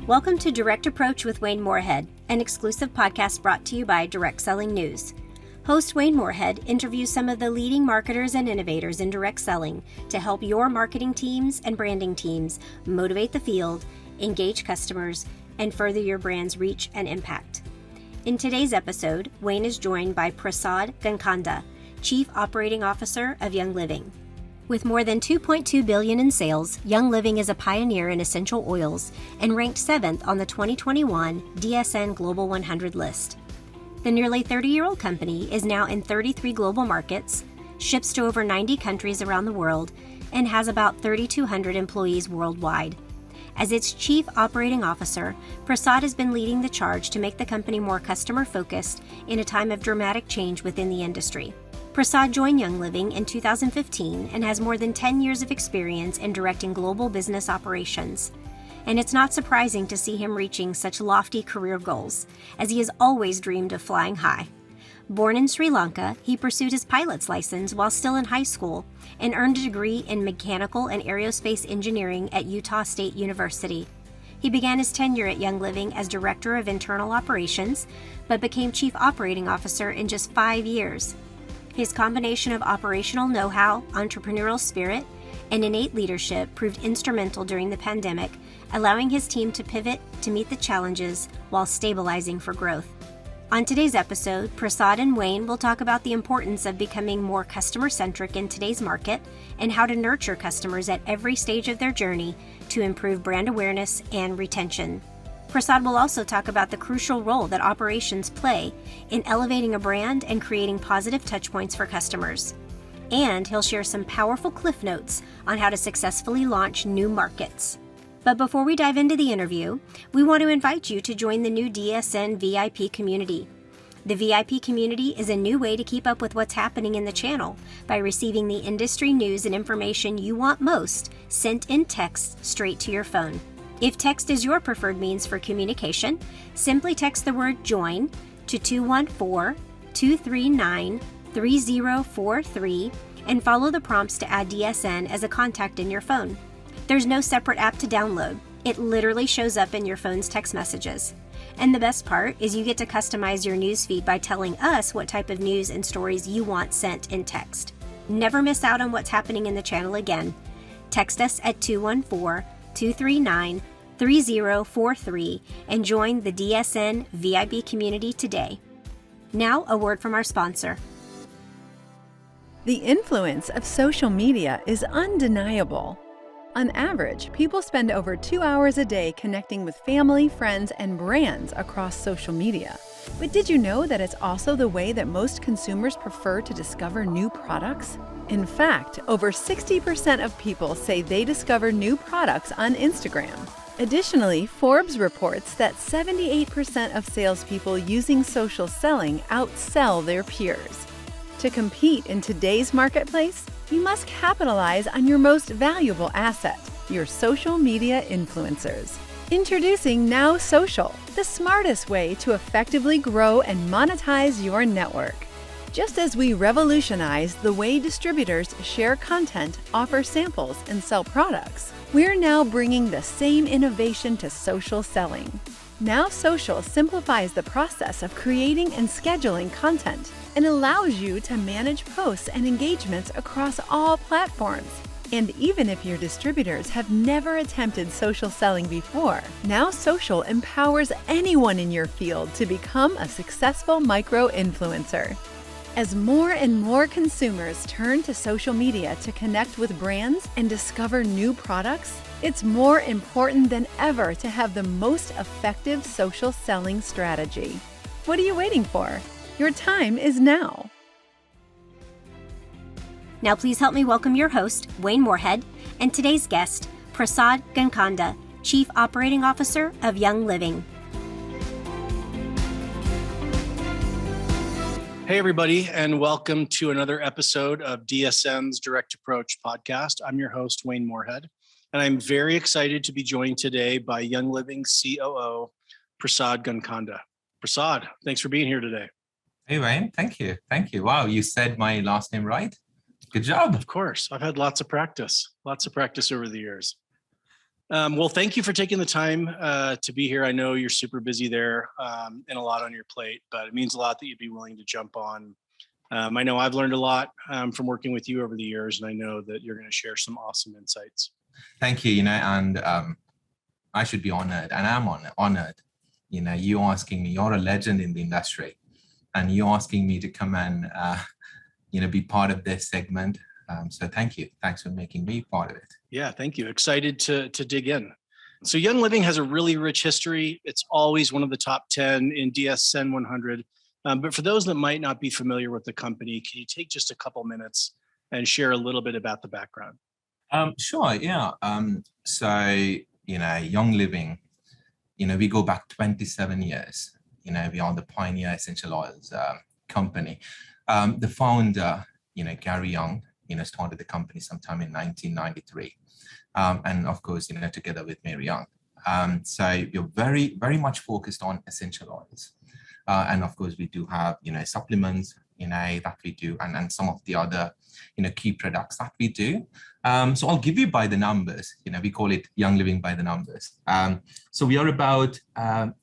Welcome to Direct Approach with Wayne Moorehead, an exclusive podcast brought to you by Direct Selling News. Host Wayne Moorehead interviews some of the leading marketers and innovators in direct selling to help your marketing teams and branding teams motivate the field, engage customers, and further your brand's reach and impact. In today's episode, Wayne is joined by Prasad Gankanda, Chief Operating Officer of Young Living. With more than $2.2 billion in sales, Young Living is a pioneer in essential oils and ranked 7th on the 2021 DSN Global 100 list. The nearly 30-year-old company is now in 33 global markets, ships to over 90 countries around the world, and has about 3,200 employees worldwide. As its Chief Operating Officer, Prasad has been leading the charge to make the company more customer-focused in a time of dramatic change within the industry. Prasad joined Young Living in 2015 and has more than 10 years of experience in directing global business operations. And it's not surprising to see him reaching such lofty career goals, as he has always dreamed of flying high. Born in Sri Lanka, he pursued his pilot's license while still in high school and earned a degree in mechanical and aerospace engineering at Utah State University. He began his tenure at Young Living as Director of Internal Operations, but became Chief Operating Officer in just 5 years. His combination of operational know-how, entrepreneurial spirit, and innate leadership proved instrumental during the pandemic, allowing his team to pivot to meet the challenges while stabilizing for growth. On today's episode, Prasad and Wayne will talk about the importance of becoming more customer-centric in today's market and how to nurture customers at every stage of their journey to improve brand awareness and retention. Prasad will also talk about the crucial role that operations play in elevating a brand and creating positive touchpoints for customers. And he'll share some powerful cliff notes on how to successfully launch new markets. But before we dive into the interview, we want to invite you to join the new DSN VIP community. The VIP community is a new way to keep up with what's happening in the channel by receiving the industry news and information you want most sent in text straight to your phone. If text is your preferred means for communication, simply text the word JOIN to 214-239-3043 and follow the prompts to add DSN as a contact in your phone. There's no separate app to download. It literally shows up in your phone's text messages. And the best part is you get to customize your newsfeed by telling us what type of news and stories you want sent in text. Never miss out on what's happening in the channel again. Text us at 214-239-3043 and join the DSN VIP community today. Now, a word from our sponsor. The influence of social media is undeniable. On average, people spend over 2 hours a day connecting with family, friends, and brands across social media. But did you know that it's also the way that most consumers prefer to discover new products? In fact, over 60% of people say they discover new products on Instagram. Additionally, Forbes reports that 78% of salespeople using social selling outsell their peers. To compete in today's marketplace, you must capitalize on your most valuable asset, your social media influencers. Introducing Now Social, the smartest way to effectively grow and monetize your network. Just as we revolutionized the way distributors share content, offer samples, and sell products, we're now bringing the same innovation to social selling. Now Social simplifies the process of creating and scheduling content and allows you to manage posts and engagements across all platforms. And even if your distributors have never attempted social selling before, Now Social empowers anyone in your field to become a successful micro-influencer. As more and more consumers turn to social media to connect with brands and discover new products, it's more important than ever to have the most effective social selling strategy. What are you waiting for? Your time is now. Now please help me welcome your host, Wayne Moorehead, and today's guest, Prasad Gankanda, Chief Operating Officer of Young Living. Hey, everybody, and welcome to another episode of DSN's Direct Approach podcast. I'm your host, Wayne Moorehead, and I'm very excited to be joined today by Young Living COO, Prasad Gankanda. Prasad, thanks for being here today. Hey, Wayne. Thank you. Thank you. Wow, you said my last name right. Good job. Of course. I've had lots of practice over the years. Well, thank you for taking the time to be here. I know you're super busy there and a lot on your plate, but it means a lot that you'd be willing to jump on. I know I've learned a lot from working with you over the years, and I know that you're going to share some awesome insights. Thank you, and I should be honored, and I'm honored. You asking me, you're a legend in the industry, and you asking me to come and, be part of this segment. So thank you. Thanks for making me part of it. Yeah, thank you. Excited to dig in. So Young Living has a really rich history. It's always one of the top 10 in DSN 100. But for those that might not be familiar with the company, can you take just a couple minutes and share a little bit about the background? Sure, yeah. So, Young Living, we go back 27 years. We are the pioneer essential oils company. The founder, Gary Young, started the company sometime in 1993. And of course, together with Mary Young. So you're very, very much focused on essential oils. And of course, we do have, supplements, that we do, and some of the other, key products that we do. So I'll give you by the numbers, we call it Young Living by the numbers. So we are about,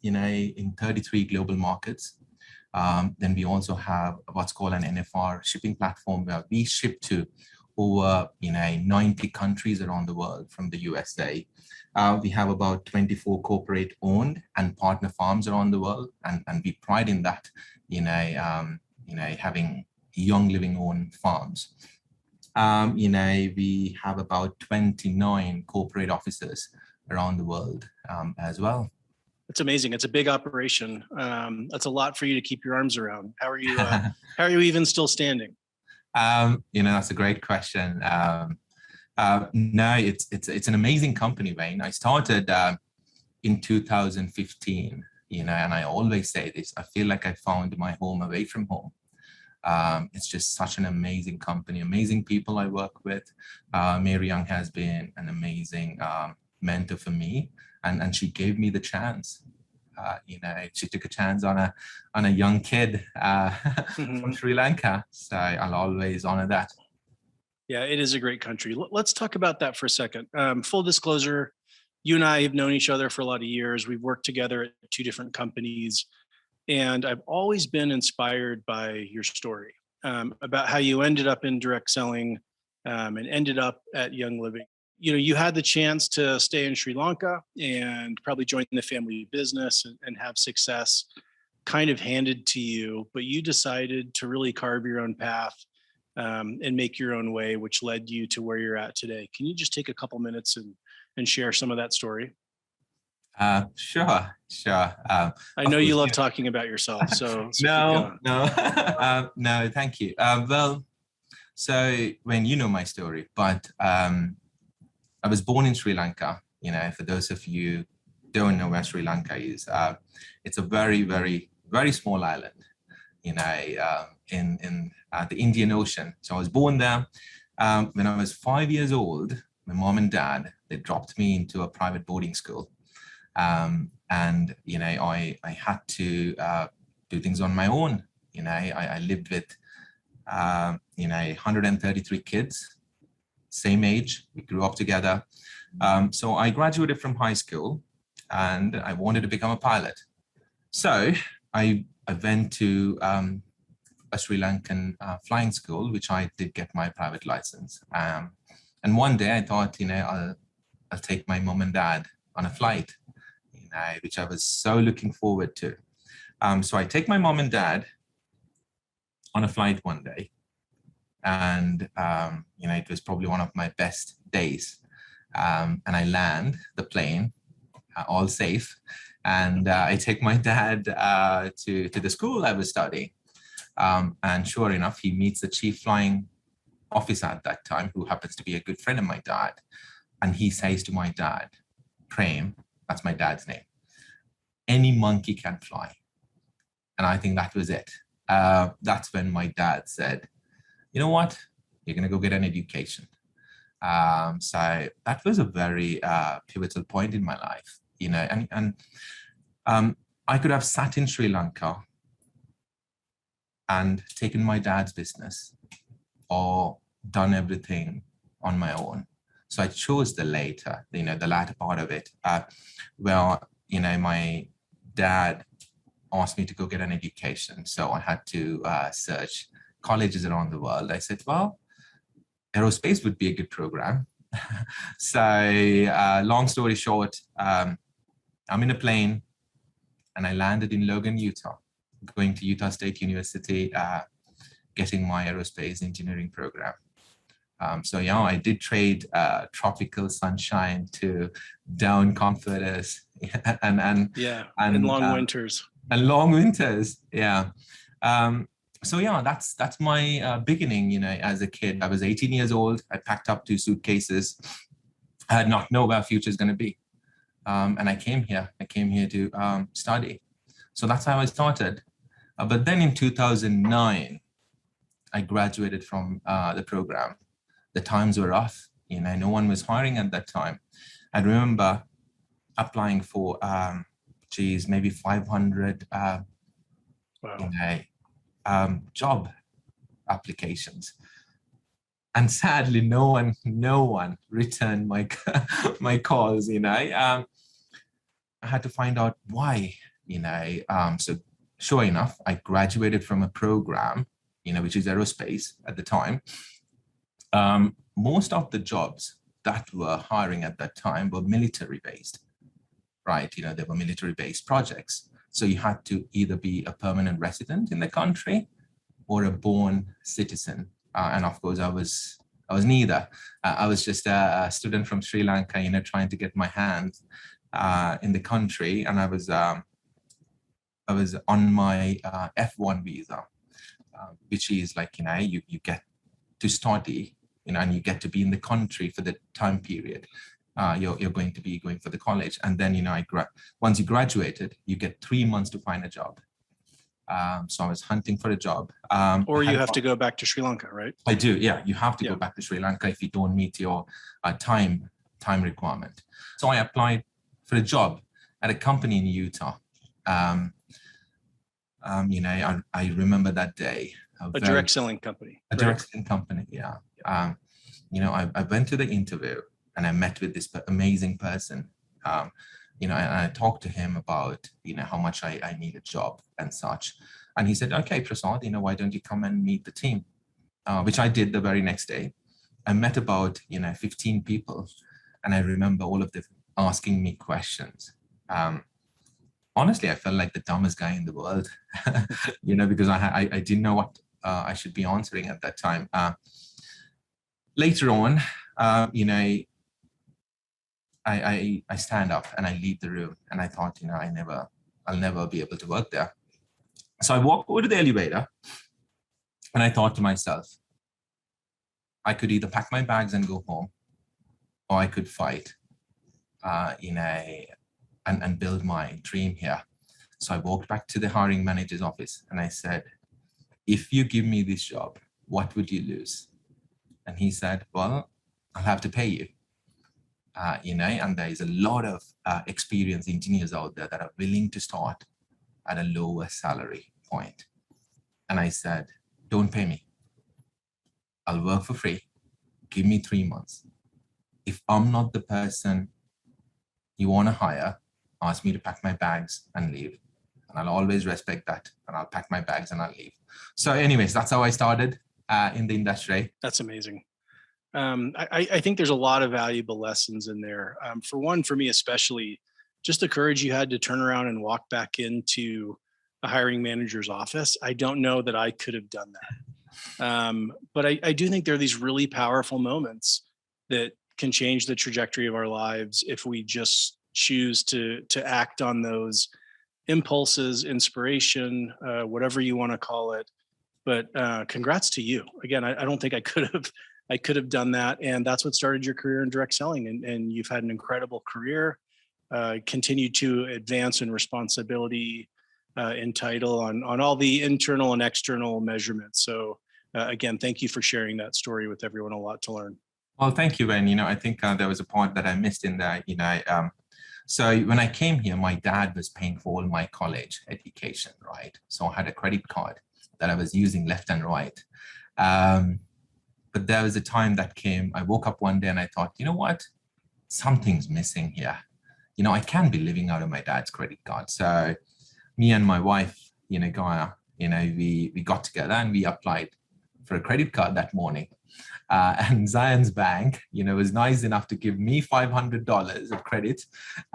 in 33 global markets. Then we also have what's called an NFR shipping platform where we ship to over 90 countries around the world from the USA. We have about 24 corporate owned and partner farms around the world, and we pride in that, having Young Living owned farms. We have about 29 corporate offices around the world as well. It's amazing. It's a big operation. That's a lot for you to keep your arms around. How are you? How are you even still standing? That's a great question. No, it's an amazing company, Wayne. I started in 2015. And I always say this. I feel like I found my home away from home. It's just such an amazing company, amazing people I work with. Mary Young has been an amazing mentor for me. And she gave me the chance. She took a chance on a young kid from Sri Lanka. So I'll always honor that. Yeah, it is a great country. Let's talk about that for a second. Full disclosure, you and I have known each other for a lot of years. We've worked together at two different companies. And I've always been inspired by your story about how you ended up in direct selling and ended up at Young Living. You had the chance to stay in Sri Lanka and probably join the family business and have success kind of handed to you, but you decided to really carve your own path and make your own way, which led you to where you're at today. Can you just take a couple minutes and share some of that story? Sure. I know you love talking about yourself, so no, thank you. Well, so when you know my story, but I was born in Sri Lanka. For those of you who don't know where Sri Lanka is, it's a very, very, very small island, in the Indian Ocean. So I was born there. When I was 5 years old, my mom and dad, they dropped me into a private boarding school. And I had to do things on my own. I lived with 133 kids, same age. We grew up together. So I graduated from high school, and I wanted to become a pilot. So I went to a Sri Lankan flying school, which I did get my private license. And one day I thought, I'll take my mom and dad on a flight, which I was so looking forward to. So I take my mom and dad on a flight one day, and it was probably one of my best days. And I land the plane, all safe, and I take my dad to the school I was studying. And sure enough, he meets the chief flying officer at that time, who happens to be a good friend of my dad. And he says to my dad, Prem, that's my dad's name, any monkey can fly. And I think that was it. That's when my dad said, you know what, you're going to go get an education. So that was a very pivotal point in my life, and I could have sat in Sri Lanka and taken my dad's business or done everything on my own. So I chose the later, the latter part of it. Well, my dad asked me to go get an education. So I had to search colleges around the world. I said, well, aerospace would be a good program. So long story short, I'm in a plane and I landed in Logan, Utah, going to Utah State University, getting my aerospace engineering program. So I did trade tropical sunshine to down comforters and long winters. And long winters, yeah. That's my beginning. As a kid, I was 18 years old. I packed up 2 suitcases. I did not know where future is going to be, and I came here. To study. So that's how I started. But then in 2009, I graduated from the program. The times were rough. No one was hiring at that time. I remember applying for maybe 500 job applications, and sadly no one returned my my calls. I had to find out why. So sure enough, I graduated from a program which is aerospace at the time. Most of the jobs that were hiring at that time were military based, right? They were military based projects. So you had to either be a permanent resident in the country or a born citizen. And of course, I was neither. I was just a student from Sri Lanka, trying to get my hands in the country. And I was on my F1 visa, which is like, you get to study, and you get to be in the country for the time period. You're going to be going for the college. And then, once you graduated, you get 3 months to find a job. So I was hunting for a job. Or you have to go back to Sri Lanka, right? I do, yeah. You have to go back to Sri Lanka if you don't meet your time requirement. So I applied for a job at a company in Utah. I remember that day. A direct selling company. A direct selling company, yeah. I went to the interview and I met with this amazing person. And I talked to him about, how much I need a job and such. And he said, okay, Prasad, why don't you come and meet the team? Which I did the very next day. I met about, 15 people. And I remember all of them asking me questions. Honestly, I felt like the dumbest guy in the world, because I didn't know what I should be answering at that time. Later on, I stand up and I leave the room, and I thought, I'll never be able to work there. So I walk over to the elevator and I thought to myself, I could either pack my bags and go home, or I could fight, and build my dream here. So I walked back to the hiring manager's office and I said, if you give me this job, what would you lose? And he said, well, I'll have to pay you. And there is a lot of experienced engineers out there that are willing to start at a lower salary point. And I said, don't pay me. I'll work for free. Give me 3 months. If I'm not the person you want to hire, ask me to pack my bags and leave. And I'll always respect that. And I'll pack my bags and I'll leave. So anyways, that's how I started in the industry. That's amazing. I think there's a lot of valuable lessons in there. For one, for me especially, just the courage you had to turn around and walk back into a hiring manager's office. I don't know that I could have done that. But I do think there are these really powerful moments that can change the trajectory of our lives if we just choose to act on those impulses, inspiration, whatever you want to call it. But congrats to you. Again, I don't think I could have done that. And that's what started your career in direct selling. And you've had an incredible career, continued to advance in responsibility, in title, on all the internal and external measurements. So again, thank you for sharing that story with everyone. A lot to learn. Well, thank you, Ben. I think there was a point that I missed in there. So when I came here, my dad was paying for all my college education, right? So I had a credit card that I was using left and right. But there was a time that came, I woke up one day and I thought, you know what? Something's missing here. I can't be living out of my dad's credit card. So me and my wife, Gaia, we got together and we applied for a credit card that morning. And Zion's Bank, was nice enough to give me $500 of credit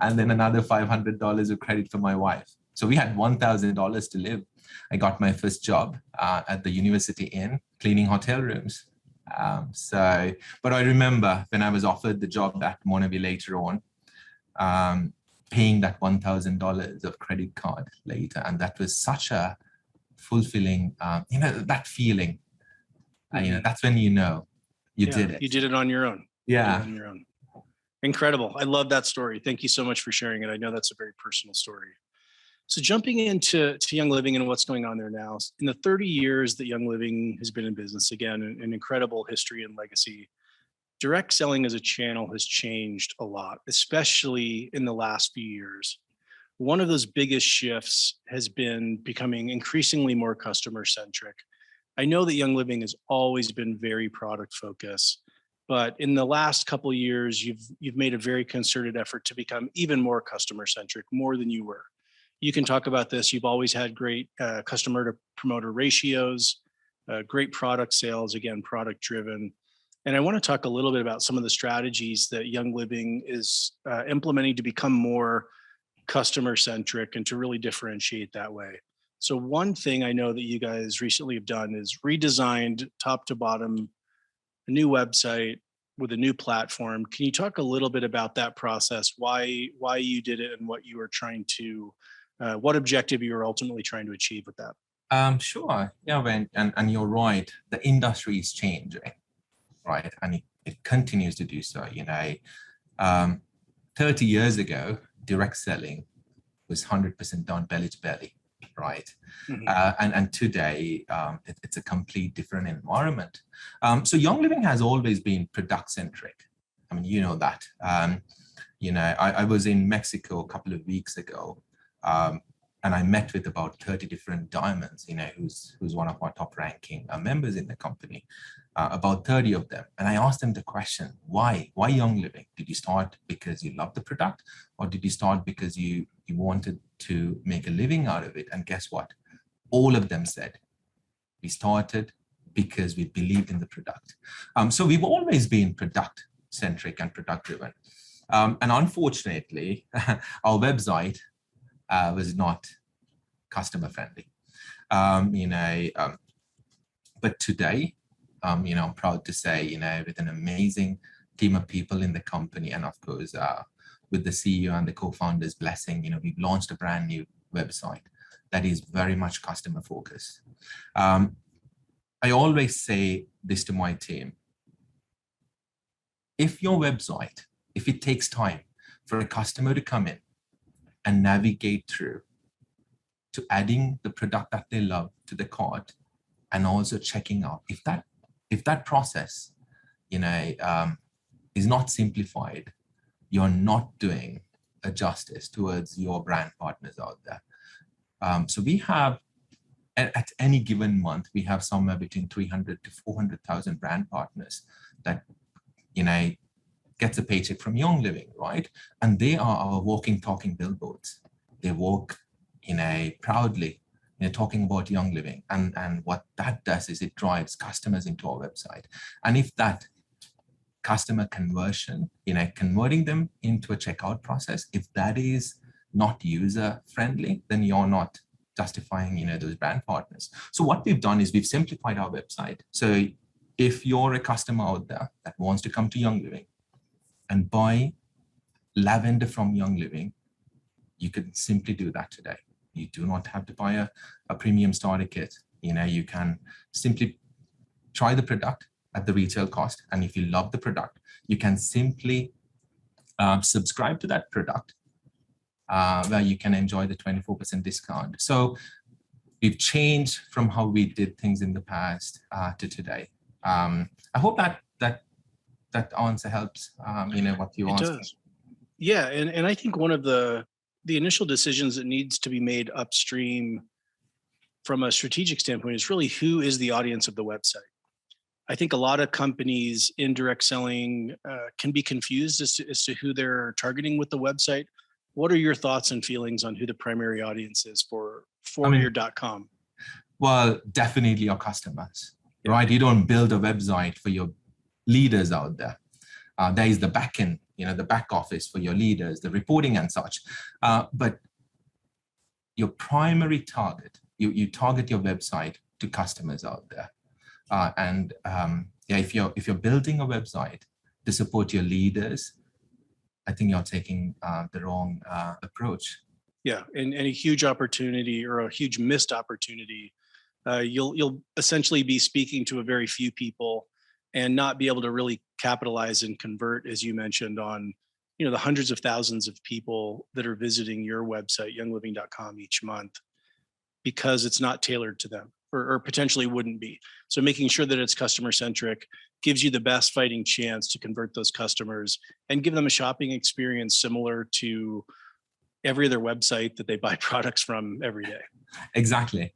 and then another $500 of credit for my wife. So we had $1,000 to live. I got my first job at the University Inn, cleaning hotel rooms. But I remember when I was offered the job at Moorehead later on, paying that $1,000 of credit card later. And that was such a fulfilling, that feeling, that's when you did it. You did it on your own. Yeah. On your own. Incredible. I love that story. Thank you so much for sharing it. I know that's a very personal story. So jumping into Young Living and what's going on there now, in the 30 years that Young Living has been in business, again, an incredible history and legacy, direct selling as a channel has changed a lot, especially in the last few years. One of those biggest shifts has been becoming increasingly more customer-centric. I know that Young Living has always been very product focused, but in the last couple of years, you've made a very concerted effort to become even more customer-centric, more than you were. You can talk about this. You've always had great customer to promoter ratios, great product sales, again, product driven. And I want to talk a little bit about some of the strategies that Young Living is implementing to become more customer centric and to really differentiate that way. So one thing I know that you guys recently have done is redesigned top to bottom a new website with a new platform. Can you talk a little bit about that process, why you did it and what you were trying to what objective you were ultimately trying to achieve with that? Sure. Yeah, and you're right. The industry is changing, right? And it continues to do so. 30 years ago, direct selling was 100% done belly to belly, right? Mm-hmm. And today, it's a complete different environment. So Young Living has always been product centric. I mean, you know that. I was in Mexico a couple of weeks ago. And I met with about 30 different diamonds, who's one of our top ranking members in the company, about 30 of them. And I asked them the question, why Young Living? Did you start because you love the product, or did you start because you wanted to make a living out of it? And guess what? All of them said, we started because we believed in the product. So we've always been product centric and product driven. And unfortunately, our website was not customer friendly, but today, I'm proud to say, with an amazing team of people in the company, and of course, with the CEO and the co-founders' blessing, we've launched a brand new website that is very much customer focused. I always say this to my team: if your website, if it takes time for a customer to come in and navigate through to adding the product that they love to the cart and also checking out, if that process, is not simplified, you're not doing a justice towards your brand partners out there. So we have, at any given month, we have somewhere between 300 to 400,000 brand partners that, gets a paycheck from Young Living, right? And they are our walking, talking billboards. They walk proudly, talking about Young Living. And what that does is it drives customers into our website. And if that customer conversion, converting them into a checkout process, if that is not user friendly, then you're not justifying, those brand partners. So what we've done is we've simplified our website. So if you're a customer out there that wants to come to Young Living and buy lavender from Young Living, you can simply do that today. You do not have to buy a premium starter kit. You can simply try the product at the retail cost. And if you love the product, you can simply subscribe to that product where you can enjoy the 24% discount. So we've changed from how we did things in the past to today. I hope that answer helps, what you asked. It does. Yeah, and I think one of the initial decisions that needs to be made upstream from a strategic standpoint is really who is the audience of the website. I think a lot of companies in direct selling can be confused as to who they're targeting with the website. What are your thoughts and feelings on who the primary audience is for your .com? Well, definitely your customers, right? You don't build a website for your leaders out there. There is the back end, the back office for your leaders, the reporting and such. But your primary target, you target your website to customers out there. If you're building a website to support your leaders, I think you're taking the wrong approach. Yeah, and a huge opportunity or a huge missed opportunity. You'll essentially be speaking to a very few people and not be able to really capitalize and convert, as you mentioned, on the hundreds of thousands of people that are visiting your website, youngliving.com, each month, because it's not tailored to them, or potentially wouldn't be. So making sure that it's customer centric gives you the best fighting chance to convert those customers and give them a shopping experience similar to every other website that they buy products from every day. Exactly.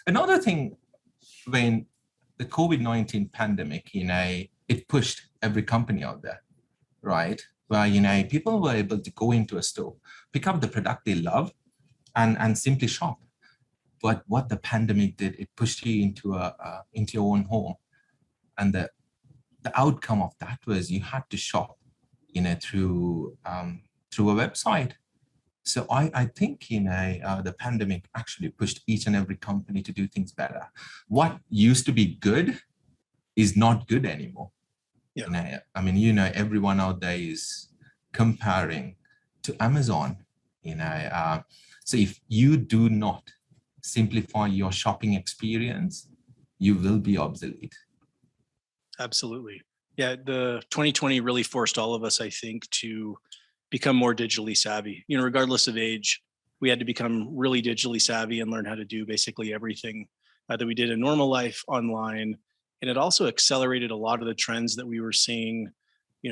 Another thing, when the COVID-19 pandemic, it pushed every company out there, right? Where, people were able to go into a store, pick up the product they love and simply shop. But what the pandemic did, it pushed you into your own home. And the outcome of that was you had to shop, through a website. So I think, the pandemic actually pushed each and every company to do things better. What used to be good is not good anymore. Yeah. Everyone out there is comparing to Amazon, so if you do not simplify your shopping experience, you will be obsolete. Absolutely. Yeah, the 2020 really forced all of us, I think, to become more digitally savvy. Regardless of age, we had to become really digitally savvy and learn how to do basically everything that we did in normal life online. And it also accelerated a lot of the trends that we were seeing,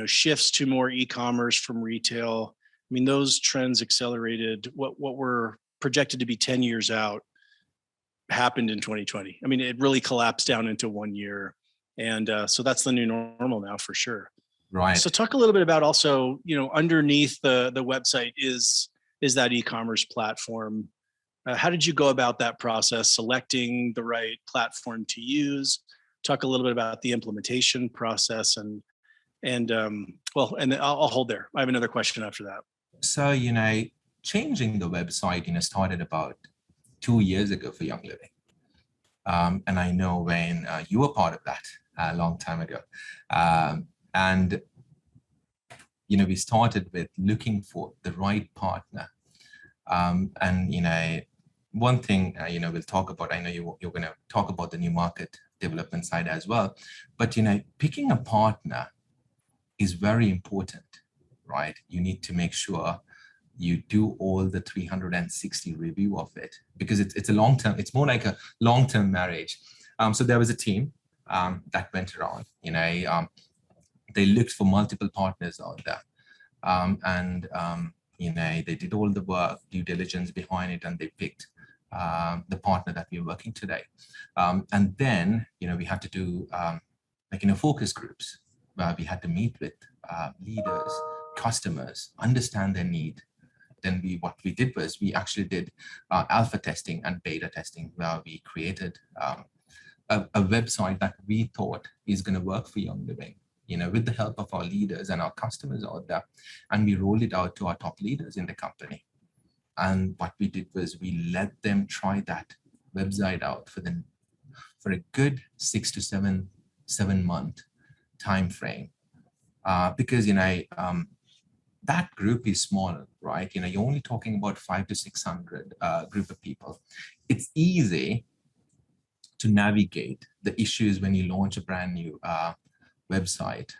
shifts to more e-commerce from retail. Those trends accelerated what were projected to be 10 years out happened in 2020. It really collapsed down into 1 year. And so that's the new normal now for sure. Right. So talk a little bit about also, underneath the website is that e-commerce platform. How did you go about that process, selecting the right platform to use? Talk a little bit about the implementation process and I'll hold there. I have another question after that. So, changing the website, started about 2 years ago for Young Living. And I know when you were part of that a long time ago. We started with looking for the right partner. One thing, we'll talk about, I know you're going to talk about the new market development side as well, but, picking a partner is very important, right? You need to make sure you do all the 360 review of it, because it's a long-term, it's more like a long-term marriage. So there was a team that went around, they looked for multiple partners out there. They did all the work, due diligence behind it, and they picked the partner that we're working today. And then, we had to do focus groups where we had to meet with leaders, customers, understand their need. Then what we did was we actually did alpha testing and beta testing, where we created a website that we thought is going to work for Young Living, with the help of our leaders and our customers out there. And we rolled it out to our top leaders in the company. And what we did was we let them try that website out for a good 6 to 7 month time frame. Because, that group is small, right? You're only talking about 500 to 600 group of people. It's easy to navigate the issues when you launch a brand new website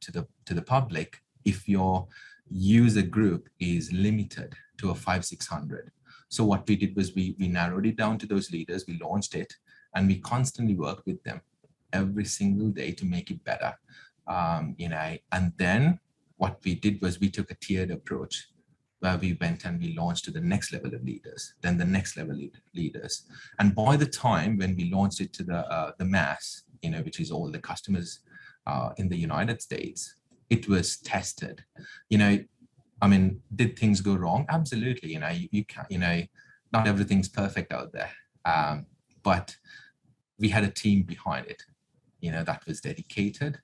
to the public if your user group is limited to a 500-600. So what we did was we narrowed it down to those leaders, we launched it, and we constantly worked with them every single day to make it better. And then what we did was we took a tiered approach, where we went and we launched to the next level of leaders, then the next level leaders. And by the time when we launched it to the mass, which is all the customers in the United States, it was tested. Did things go wrong? Absolutely. You can't, not everything's perfect out there. But we had a team behind it, that was dedicated,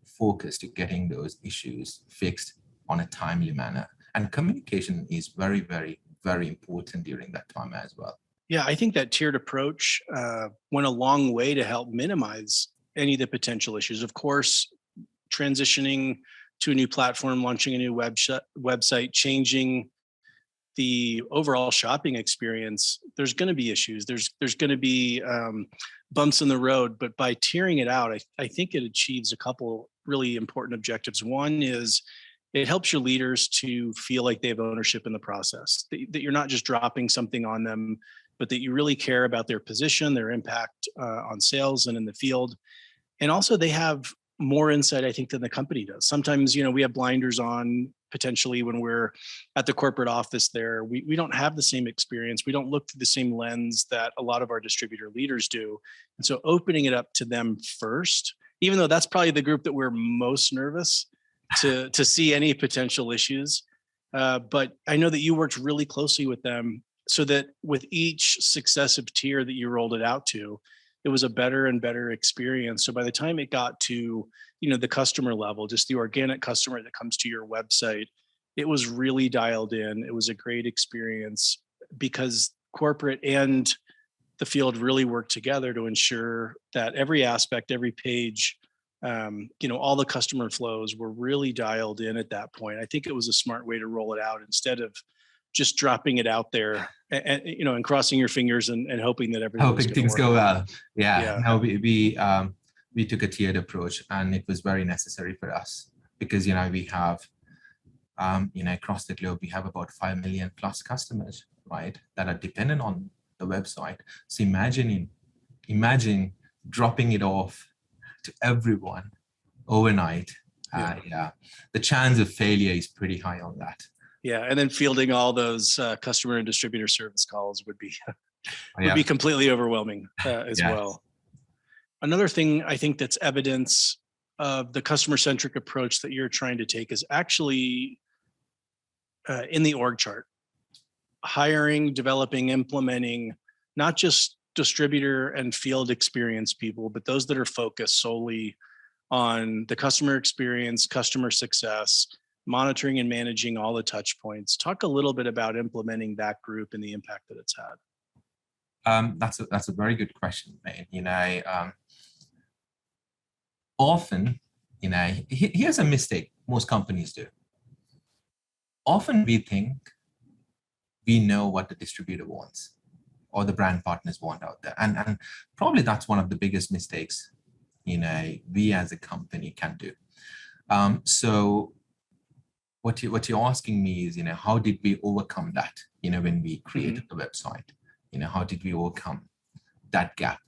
focused to getting those issues fixed on a timely manner. And communication is very, very, very important during that time as well. Yeah, I think that tiered approach went a long way to help minimize any of the potential issues. Of course, transitioning to a new platform, launching a new website, changing the overall shopping experience, there's going to be issues. There's going to be bumps in the road, but by tiering it out, I think it achieves a couple really important objectives. One is it helps your leaders to feel like they have ownership in the process, that you're not just dropping something on them, but that you really care about their position, their impact on sales and in the field. And also they have more insight, I think, than the company does. Sometimes, we have blinders on potentially when we're at the corporate office there. We don't have the same experience. We don't look through the same lens that a lot of our distributor leaders do. And so opening it up to them first, even though that's probably the group that we're most nervous to see any potential issues. But I know that you worked really closely with them so that with each successive tier that you rolled it out to, it was a better and better experience. So by the time it got to, the customer level, just the organic customer that comes to your website, it was really dialed in. It was a great experience because corporate and the field really worked together to ensure that every aspect, every page, all the customer flows were really dialed in at that point. I think it was a smart way to roll it out instead of just dropping it out there and crossing your fingers and hoping that hoping things go well. Yeah. No, we took a tiered approach, and it was very necessary for us because we have across the globe we have about 5 million plus customers, right, that are dependent on the website. So imagine dropping it off to everyone overnight. The chance of failure is pretty high on that. Yeah, and then fielding all those customer and distributor service calls would be completely overwhelming as well. Another thing I think that's evidence of the customer-centric approach that you're trying to take is actually in the org chart. Hiring, developing, implementing, not just distributor and field experience people, but those that are focused solely on the customer experience, customer success, monitoring and managing all the touch points. Talk a little bit about implementing that group and the impact that it's had. That's a very good question, Wayne. Often, here's a mistake most companies do. Often we think we know what the distributor wants or the brand partners want out there. And probably that's one of the biggest mistakes, we as a company can do. So what you're asking me is, how did we overcome that, when we created the website? How did we overcome that gap?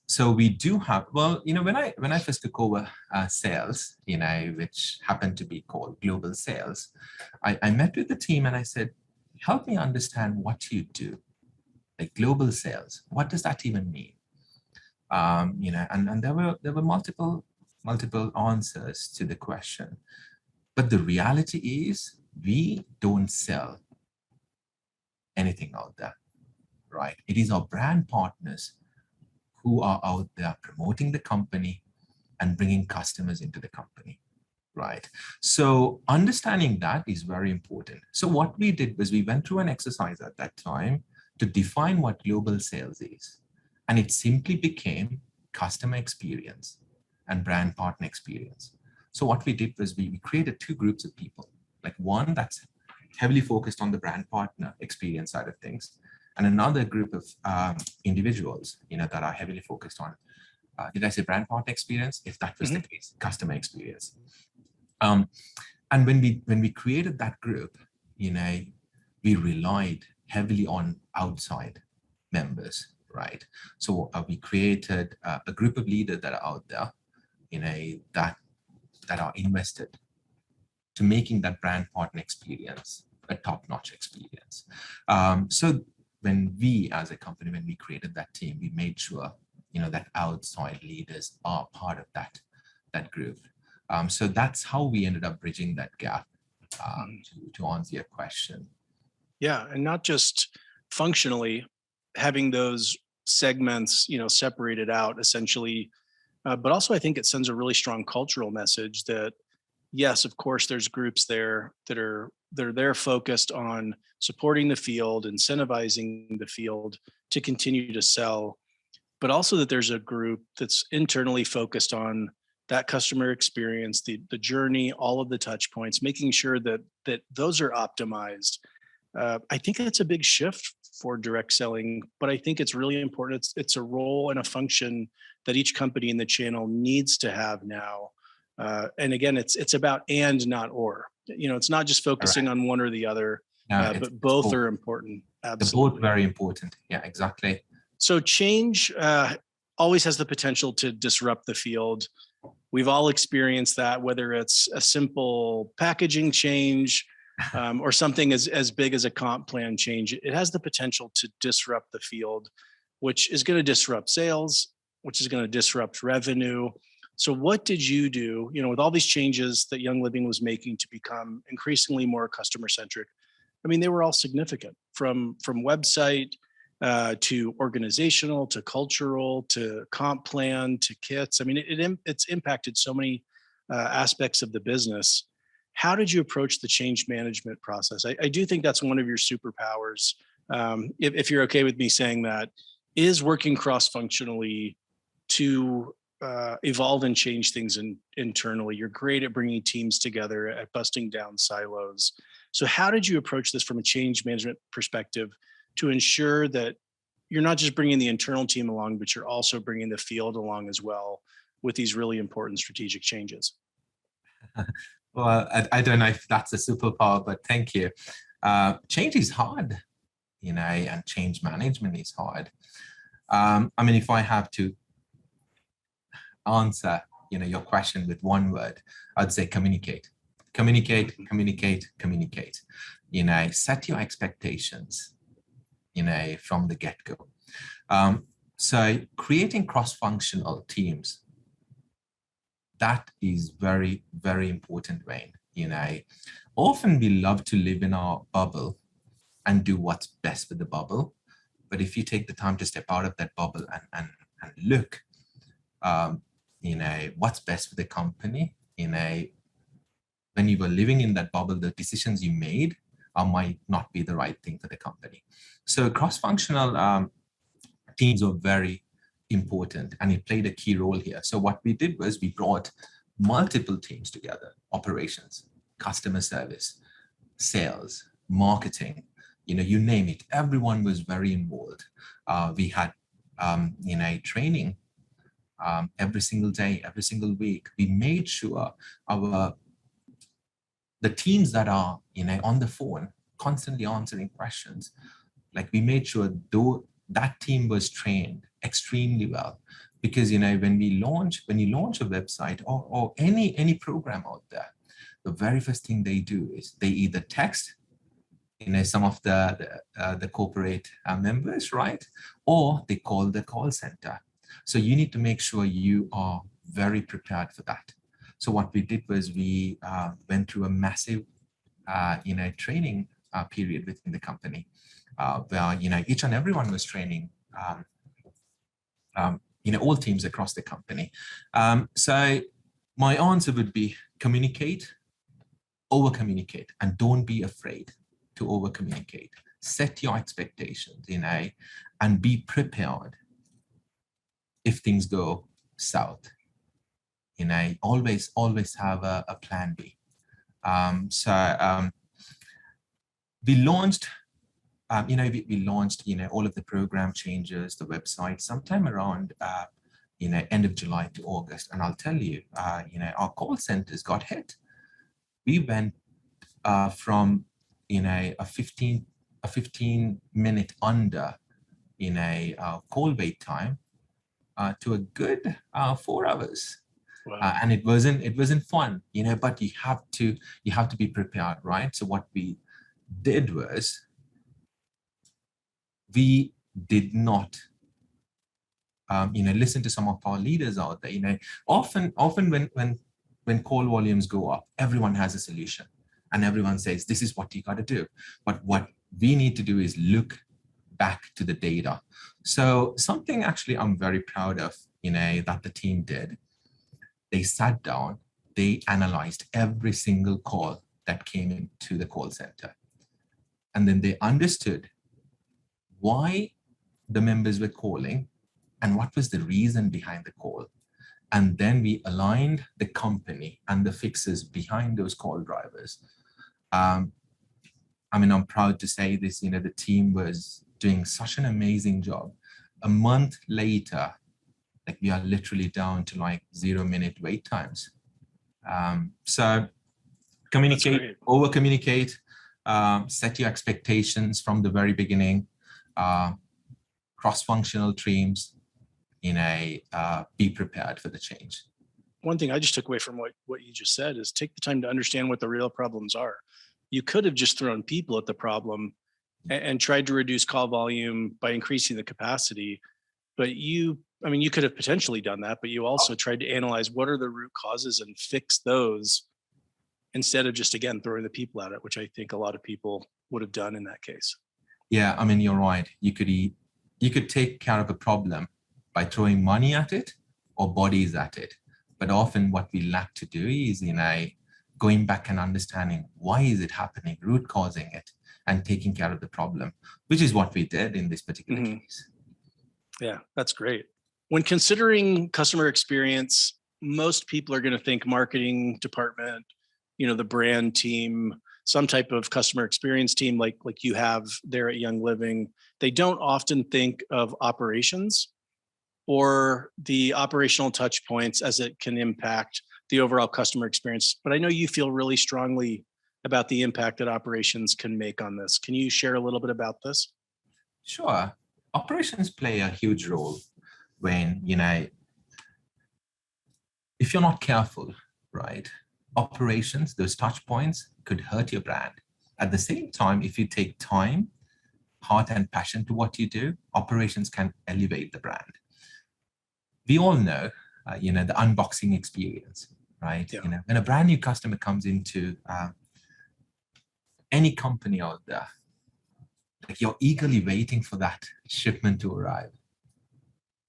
So we do have, when I first took over sales, which happened to be called global sales, I met with the team and I said, help me understand what you do, like global sales. What does that even mean? And there were multiple answers to the question, but the reality is we don't sell anything out there, right? It is our brand partners who are out there promoting the company and bringing customers into the company, right? So understanding that is very important. So what we did was we went through an exercise at that time to define what global sales is. And it simply became customer experience and brand partner experience. So what we did was we created two groups of people, like one that's heavily focused on the brand partner experience side of things, and another group of individuals, that are heavily focused on, did I say brand partner experience? If that was the case, customer experience. And when we created that group, we relied heavily on outside members, right? So we created a group of leaders that are out there, that are invested to making that brand partner experience a top-notch experience. So when we as a company, when we created that team, we made sure that outside leaders are part of that group. So that's how we ended up bridging that gap, to answer your question. Yeah, and not just functionally having those segments, separated out essentially, but also I think it sends a really strong cultural message that yes, of course, there's groups there that are there focused on supporting the field, incentivizing the field to continue to sell, but also that there's a group that's internally focused on that customer experience, the journey, all of the touch points, making sure that those are optimized. I think that's a big shift for direct selling, but I think it's really important. It's a role and a function that each company in the channel needs to have now. And again, it's about and not or. It's not just focusing on one or the other, but both are important. Absolutely. They're both very important. Yeah, exactly. So change always has the potential to disrupt the field. We've all experienced that, whether it's a simple packaging change or something as big as a comp plan change. It has the potential to disrupt the field, which is going to disrupt sales, which is going to disrupt revenue. So what did you do, with all these changes that Young Living was making to become increasingly more customer-centric? I mean, they were all significant, from website to organizational, to cultural, to comp plan, to kits. I mean, it's impacted so many aspects of the business. How did you approach the change management process? I do think that's one of your superpowers. If you're okay with me saying that, is working cross-functionally to evolve and change things internally. You're great at bringing teams together, at busting down silos. So how did you approach this from a change management perspective to ensure that you're not just bringing the internal team along, but you're also bringing the field along as well with these really important strategic changes? Well, I don't know if that's a superpower, but thank you. Change is hard, and change management is hard. I mean, if I have to answer, your question with one word, I'd say communicate. Communicate. Set your expectations, from the get-go. So creating cross-functional teams, that is very, very important, Wayne. Often we love to live in our bubble and do what's best for the bubble. But if you take the time to step out of that bubble and look, what's best for the company, when you were living in that bubble, the decisions you made might not be the right thing for the company. So cross-functional teams are very important, and it played a key role here. So what we did was we brought multiple teams together: operations, customer service, sales, marketing, you name it. Everyone was very involved. We had, training every single day, every single week. We made sure the teams that are, on the phone, constantly answering questions, like we made sure that team was trained extremely well. Because, when you launch a website or any program out there, the very first thing they do is they either text, some of the corporate members, right? Or they call the call center. So you need to make sure you are very prepared for that. So what we did was we went through a massive, training period within the company, where each and everyone was training, all teams across the company. So my answer would be communicate, over-communicate, and don't be afraid to over-communicate. Set your expectations, and be prepared if things go south. Always have a plan B. We launched, we launched, all of the program changes, the website, sometime around, end of July to August. And I'll tell you, our call centers got hit. We went from, a 15-minute under, call wait time to a good 4 hours. Wow. And it wasn't fun, but you have to be prepared, right? So what we did was we did not listen to some of our leaders out there. Often when call volumes go up, everyone has a solution and everyone says, this is what you got to do. But what we need to do is look back to the data. So something actually I'm very proud of, that the team did. They sat down, they analyzed every single call that came into the call center. And then they understood why the members were calling and what was the reason behind the call. And then we aligned the company and the fixes behind those call drivers. I'm proud to say this, the team was doing such an amazing job. A month later, we are literally down to 0-minute wait times. So communicate, over communicate, set your expectations from the very beginning, cross-functional teams, be prepared for the change. One thing I just took away from what you just said is take the time to understand what the real problems are. You could have just thrown people at the problem and tried to reduce call volume by increasing the capacity. But you could have potentially done that, but you also tried to analyze what are the root causes and fix those instead of just, again, throwing the people at it, which I think a lot of people would have done in that case. Yeah, you're right. You could take care of a problem by throwing money at it or bodies at it. But often what we lack to do is, going back and understanding why is it happening, root causing it, and taking care of the problem, which is what we did in this particular case. Yeah, that's great. When considering customer experience, most people are going to think marketing department, the brand team, some type of customer experience team like you have there at Young Living. They don't often think of operations or the operational touch points as it can impact the overall customer experience. But I know you feel really strongly about the impact that operations can make on this. Can you share a little bit about this? Sure. Operations play a huge role when, if you're not careful, right? Operations, those touch points could hurt your brand. At the same time, if you take time, heart and passion to what you do, operations can elevate the brand. We all know, the unboxing experience, right? Yeah. When a brand new customer comes into any company out there, you're eagerly waiting for that shipment to arrive.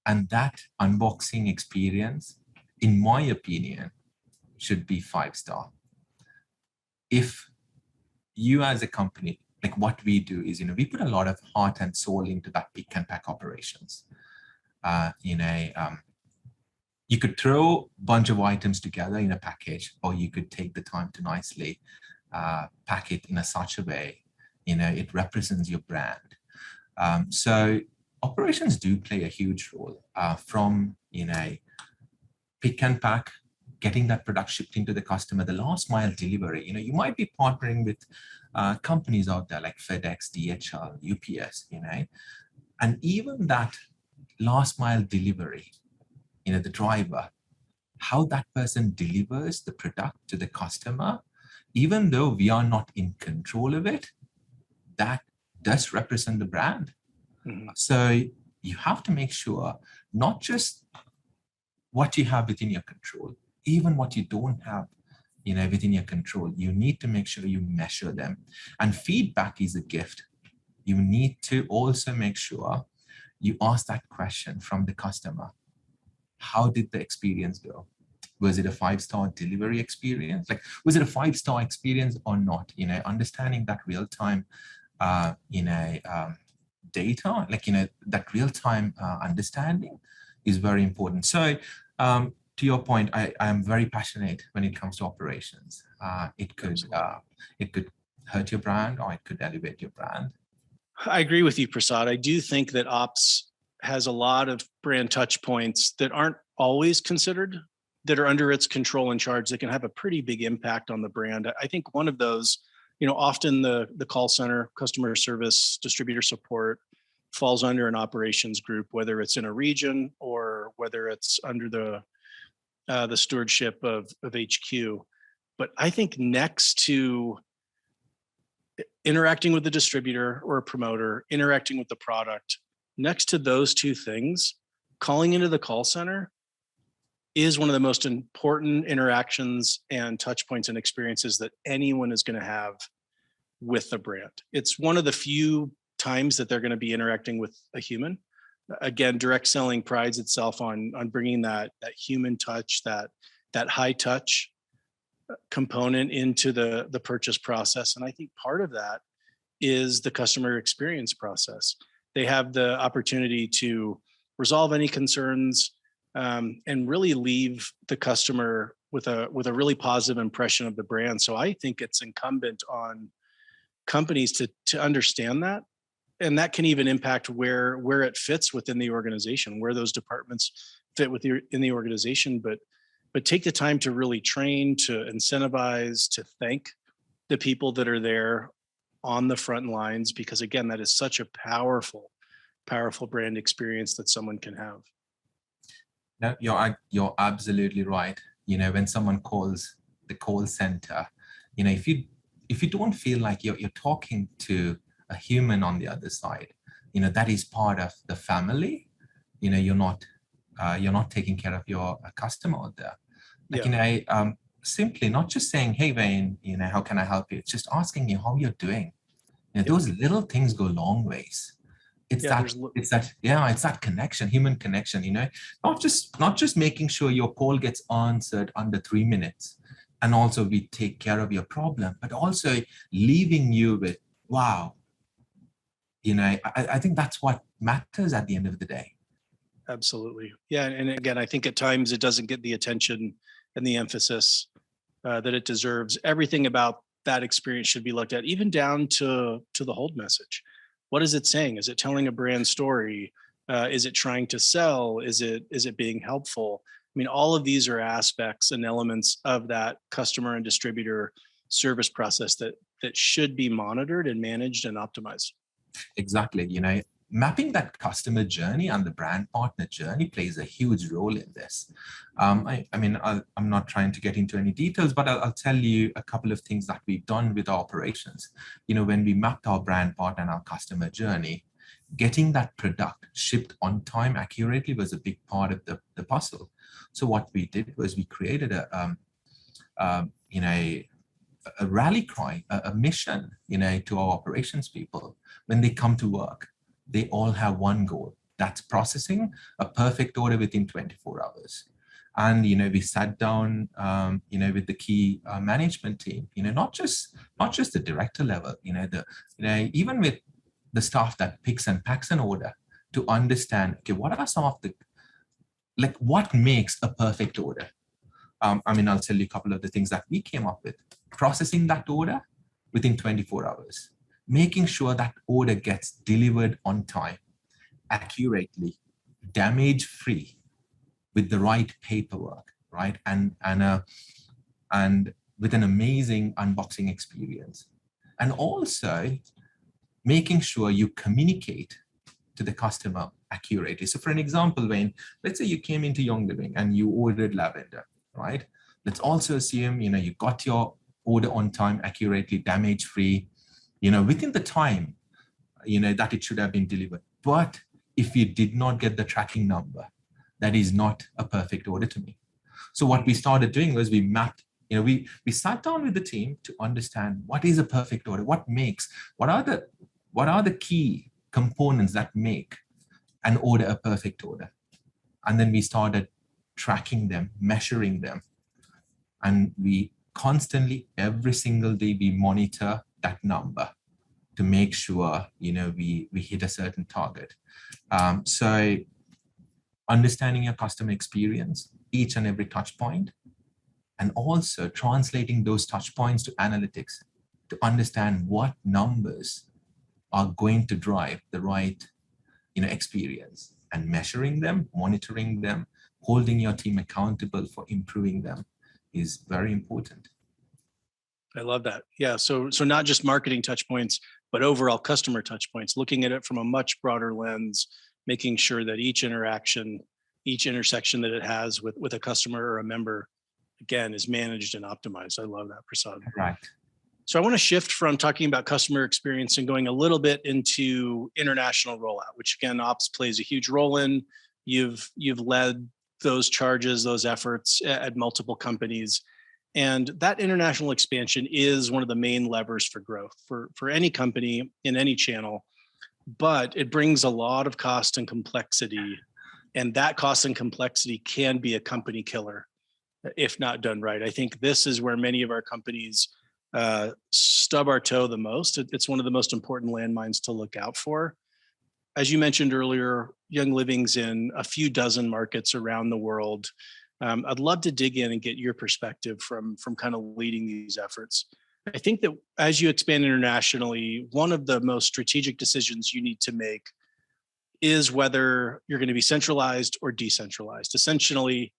And that unboxing experience, in my opinion, should be 5-star. If you as a company, what we do is, we put a lot of heart and soul into that pick and pack operations. You could throw a bunch of items together in a package, or you could take the time to nicely pack it in such a way, it represents your brand. So operations do play a huge role from, pick and pack, getting that product shipped into the customer, the last mile delivery. You might be partnering with companies out there like FedEx, DHL, UPS, and even that last mile delivery, the driver, how that person delivers the product to the customer, even though we are not in control of it, that does represent the brand. Mm-hmm. So you have to make sure not just what you have within your control, even what you don't have, within your control, you need to make sure you measure them. And feedback is a gift. You need to also make sure you ask that question from the customer. How did the experience go? Was it a 5-star delivery experience? Was it a 5-star experience or not? Understanding that real-time, data, that real-time understanding is very important. So to your point, I am very passionate when it comes to operations. It could hurt your brand or it could elevate your brand. I agree with you, Prasad. I do think that ops has a lot of brand touch points that aren't always considered, that are under its control and charge, that can have a pretty big impact on the brand. I think one of those, often the call center, customer service, distributor support falls under an operations group, whether it's in a region or whether it's under the stewardship of HQ. But I think next to interacting with the distributor or a promoter, interacting with the product, next to those two things, calling into the call center is one of the most important interactions and touch points and experiences that anyone is going to have with the brand. It's one of the few times that they're going to be interacting with a human. Again, direct selling prides itself on bringing that human touch, that high touch component into the purchase process. And I think part of that is the customer experience process. They have the opportunity to resolve any concerns, and really leave the customer with a really positive impression of the brand. So I think it's incumbent on companies to understand that, and that can even impact where it fits within the organization, where those departments fit in the organization. But take the time to really train, to incentivize, to thank the people that are there on the front lines, because again, that is such a powerful brand experience that someone can have. No, you're absolutely right. When someone calls the call center, if you don't feel like you're talking to a human on the other side, that is part of the family. You're not taking care of your customer out there. Simply not just saying, "Hey Wayne, how can I help you?" It's just asking you how you're doing. Those little things go long ways. It's that connection, human connection. Not just making sure your call gets answered under 3 minutes, and also we take care of your problem, but also leaving you with, wow. I think that's what matters at the end of the day. Absolutely. Yeah. And again, I think at times it doesn't get the attention and the emphasis that it deserves. Everything about that experience should be looked at, even down to the hold message. What is it saying? Is it telling a brand story? Is it trying to sell? Is it being helpful? I mean, all of these are aspects and elements of that customer and distributor service process that should be monitored and managed and optimized. Exactly. Mapping that customer journey and the brand partner journey plays a huge role in this. I'm not trying to get into any details, but I'll tell you a couple of things that we've done with our operations. When we mapped our brand partner and our customer journey, getting that product shipped on time accurately was a big part of the puzzle. So what we did was we created a rally cry, a mission, to our operations people. When they come to work, they all have one goal. That's processing a perfect order within 24 hours. And, we sat down, with the key management team, not just the director level, even with the staff that picks and packs an order, to understand, okay, what are some of what makes a perfect order? I'll tell you a couple of the things that we came up with. Processing that order within 24 hours. Making sure that order gets delivered on time, accurately, damage-free, with the right paperwork, right? And with an amazing unboxing experience. And also making sure you communicate to the customer accurately. So for an example, Wayne, let's say you came into Young Living and you ordered lavender, right? Let's also assume, you got your order on time, accurately, damage-free, within the time, that it should have been delivered. But if you did not get the tracking number, that is not a perfect order to me. So what we started doing was we mapped, we sat down with the team to understand what is a perfect order, what are the key components that make an order a perfect order. And then we started tracking them, measuring them. And we constantly, every single day, we monitor that number to make sure, we hit a certain target. So understanding your customer experience, each and every touch point, and also translating those touch points to analytics to understand what numbers are going to drive the right, experience, and measuring them, monitoring them, holding your team accountable for improving them is very important. I love that. Yeah. So not just marketing touch points, but overall customer touch points, looking at it from a much broader lens, making sure that each interaction, each intersection that it has with a customer or a member, again, is managed and optimized. I love that, Prasad. Right. So I want to shift from talking about customer experience and going a little bit into international rollout, which again, ops plays a huge role in. You've led those charges, those efforts at multiple companies. And that international expansion is one of the main levers for growth for any company in any channel. But it brings a lot of cost and complexity. And that cost and complexity can be a company killer if not done right. I think this is where many of our companies stub our toe the most. It's one of the most important landmines to look out for. As you mentioned earlier, Young Living's in a few dozen markets around the world. I'd love to dig in and get your perspective from kind of leading these efforts. I think that as you expand internationally, one of the most strategic decisions you need to make is whether you're going to be centralized or decentralized. Essentially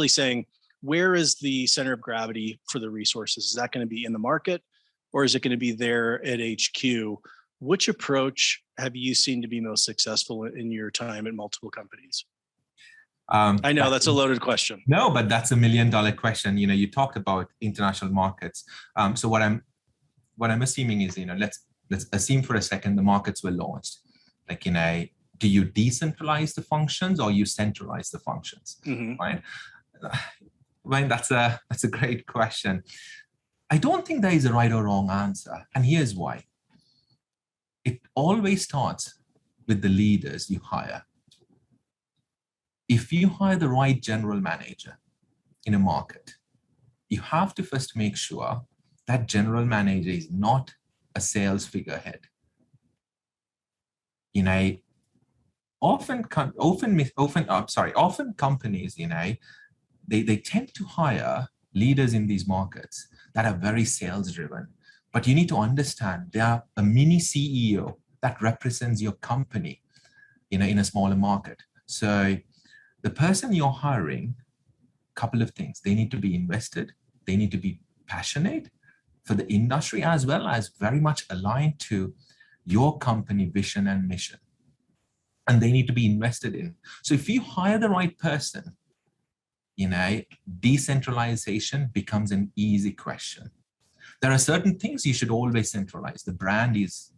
saying, where is the center of gravity for the resources? Is that going to be in the market, or is it going to be there at HQ? Which approach have you seen to be most successful in your time at multiple companies? I know that's a loaded question. No, but that's $1 million question. You talked about international markets. So what I'm assuming is, let's assume for a second the markets were launched. Like, do you decentralize the functions or you centralize the functions? Mm-hmm. Right? Well, that's a great question. I don't think there is a right or wrong answer, and here's why. It always starts with the leaders you hire. If you hire the right general manager in a market, you have to first make sure that general manager is not a sales figurehead. Often companies, they tend to hire leaders in these markets that are very sales driven. But you need to understand they are a mini CEO that represents your company in a smaller market. So the person you're hiring, a couple of things. They need to be invested. They need to be passionate for the industry, as well as very much aligned to your company vision and mission. And they need to be invested in. So if you hire the right person, decentralization becomes an easy question. There are certain things you should always centralize. The brand is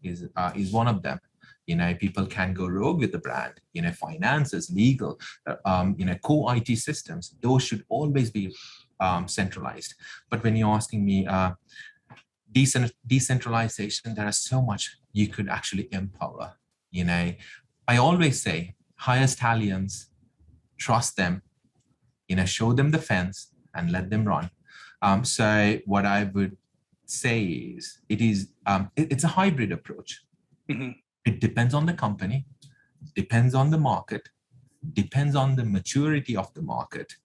one of them. People can go rogue with the brand. Finances, legal, core IT systems. Those should always be centralized. But when you're asking me decentralization, there is so much you could actually empower. I always say, hire stallions, trust them, show them the fence and let them run. So what I would say is, it's a hybrid approach. Mm-hmm. It depends on the company, depends on the market, depends on the maturity of the market,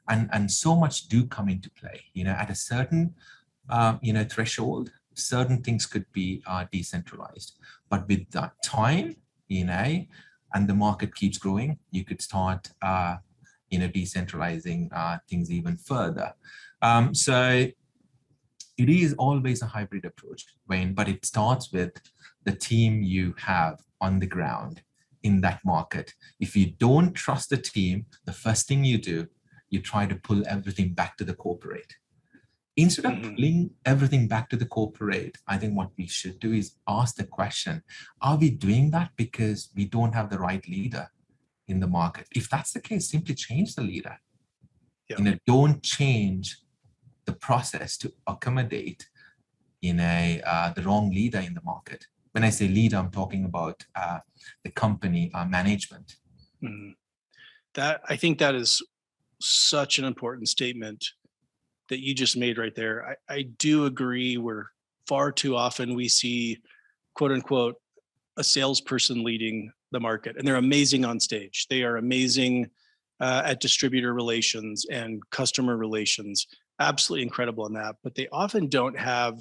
and so much do come into play. At a certain threshold, certain things could be decentralized, but with that time, and the market keeps growing, you could start decentralizing things even further. So it is always a hybrid approach, Wayne, but it starts with the team you have on the ground in that market. If you don't trust the team, the first thing you do, you try to pull everything back to the corporate. Instead of pulling everything back to the corporate, I think what we should do is ask the question, are we doing that because we don't have the right leader in the market? If that's the case, simply change the leader. Yeah. Don't change the process to accommodate the wrong leader in the market. When I say leader, I'm talking about the company management. That I think that is such an important statement that you just made right there. I do agree. Where far too often we see, quote unquote, a salesperson leading the market, and they're amazing on stage. They are amazing at distributor relations and customer relations. Absolutely incredible in that, but they often don't have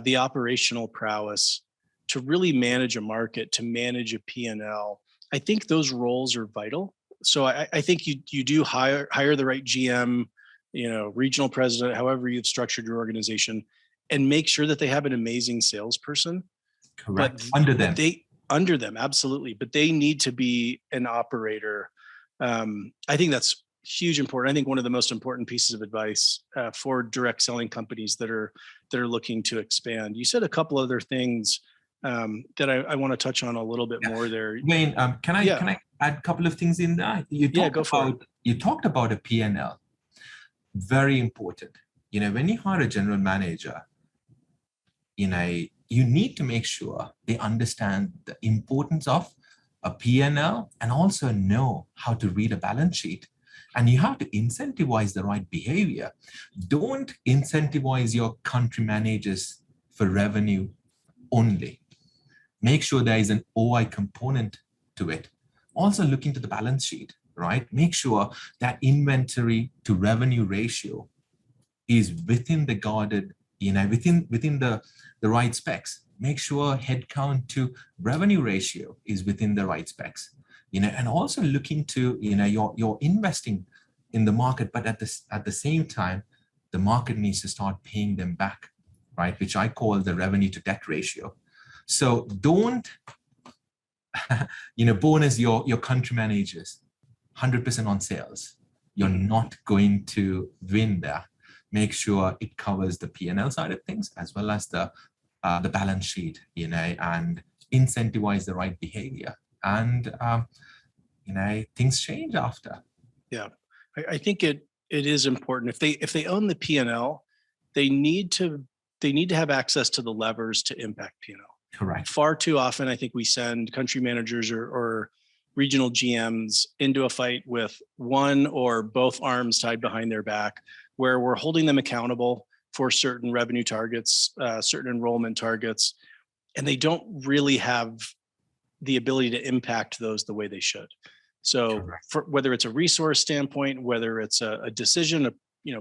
the operational prowess to really manage a market, to manage a P&L. I think those roles are vital. So I think you do hire the right GM, regional president, however you've structured your organization, and make sure that they have an amazing salesperson. Correct. Under them, absolutely. But they need to be an operator. I think that's huge important. I think one of the most important pieces of advice for direct selling companies that are looking to expand. You said a couple other things that I want to touch on a little bit more there. Wayne, can I Yeah. add a couple of things in there? Go for it. You talked about a P&L. Very important. When you hire a general manager, you need to make sure they understand the importance of a P&L and also know how to read a balance sheet. And you have to incentivize the right behavior. Don't incentivize your country managers for revenue only. Make sure there is an OI component to it. Also look into the balance sheet, right? Make sure that inventory to revenue ratio is within the guarded, within the right specs. Make sure headcount to revenue ratio is within the right specs. And also look into, you're investing in the market, but at the same time, the market needs to start paying them back, right? Which I call the revenue to debt ratio. So don't, bonus your country managers 100% on sales. You're not going to win there. Make sure it covers the P&L side of things as well as the balance sheet, and incentivize the right behavior. And things change after. Yeah, I think it is important. If they own the P&L, they need to have access to the levers to impact P&L. Correct. Far too often, I think we send country managers or regional GMs into a fight with one or both arms tied behind their back, where we're holding them accountable for certain revenue targets, certain enrollment targets, and they don't really have the ability to impact those the way they should. So for, whether it's a resource standpoint, whether it's a decision of,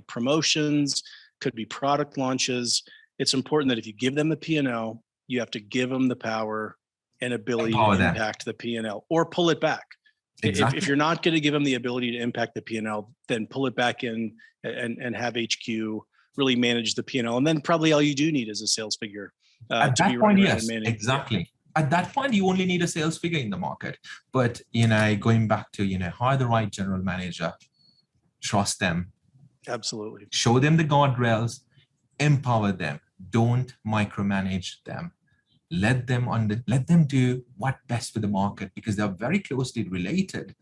promotions, could be product launches, it's important that if you give them the P&L, you have to give them the power and ability to impact the P&L or pull it back. Exactly. If you're not going to give them the ability to impact the P&L, then pull it back in and have HQ really manage the P&L. And then probably all you do need is a sales figure. At that point, yes, exactly. Yeah. At that point, you only need a sales figure in the market. But, going back to, hire the right general manager, trust them. Absolutely. Show them the guardrails, empower them. Don't micromanage them. Let them do what best for the market, because they're very closely related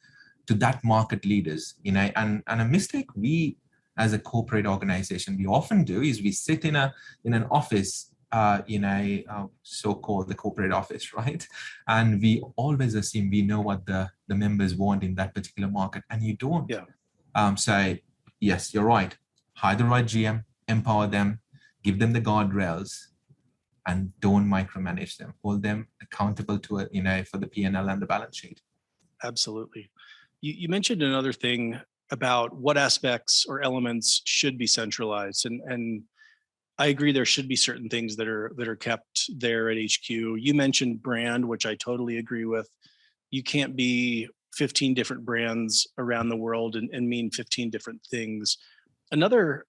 to that market leaders. And a mistake we as a corporate organization we often do is we sit in an office, so-called the corporate office, right? And we always assume we know what the members want in that particular market, and you don't. Yeah. So yes, you're right. Hire the right GM, empower them, give them the guardrails, and don't micromanage them. Hold them accountable to it, for the P&L and the balance sheet. Absolutely. You mentioned another thing about what aspects or elements should be centralized, and I agree there should be certain things that are kept there at HQ. You mentioned brand, which I totally agree with. You can't be 15 different brands around the world and mean 15 different things. Another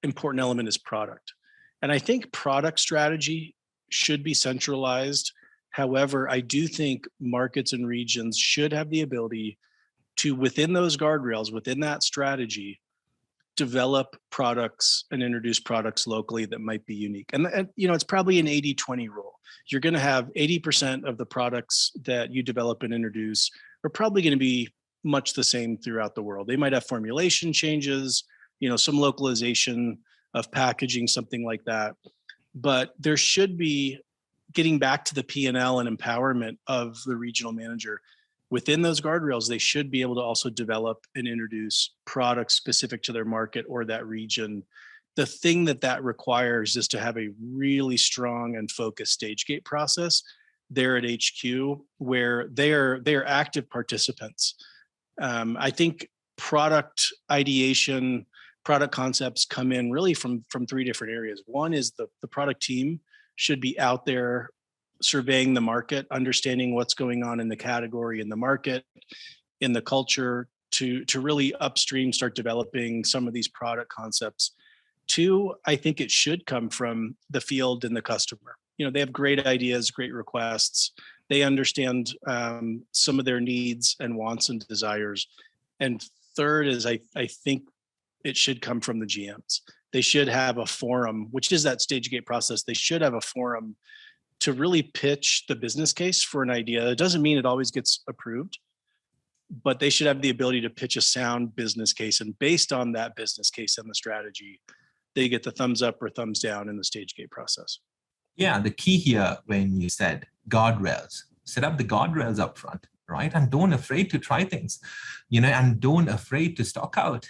important element is product. And I think product strategy should be centralized. However, I do think markets and regions should have the ability to, within those guardrails, within that strategy, develop products and introduce products locally that might be unique. And it's probably an 80-20 rule. You're going to have 80% of the products that you develop and introduce are probably going to be much the same throughout the world. They might have formulation changes, some localization of packaging, something like that. But there should be, getting back to the P&L and empowerment of the regional manager, within those guardrails, they should be able to also develop and introduce products specific to their market or that region. The thing that requires is to have a really strong and focused stage gate process there at HQ, where they are active participants. I think product ideation, product concepts come in really from three different areas. One is the product team should be out there surveying the market, understanding what's going on in the category, in the market, in the culture, to really upstream start developing some of these product concepts. Two, I think it should come from the field and the customer. They have great ideas, great requests. They understand some of their needs and wants and desires. And third is I think it should come from the GMs. They should have a forum, which is that stage gate process. They should have a forum to really pitch the business case for an idea. It doesn't mean it always gets approved, but they should have the ability to pitch a sound business case. And based on that business case and the strategy, they get the thumbs up or thumbs down in the stage gate process. Yeah, the key here when you said guardrails, set up the guardrails up front, right? And don't afraid to try things, and don't afraid to stock out,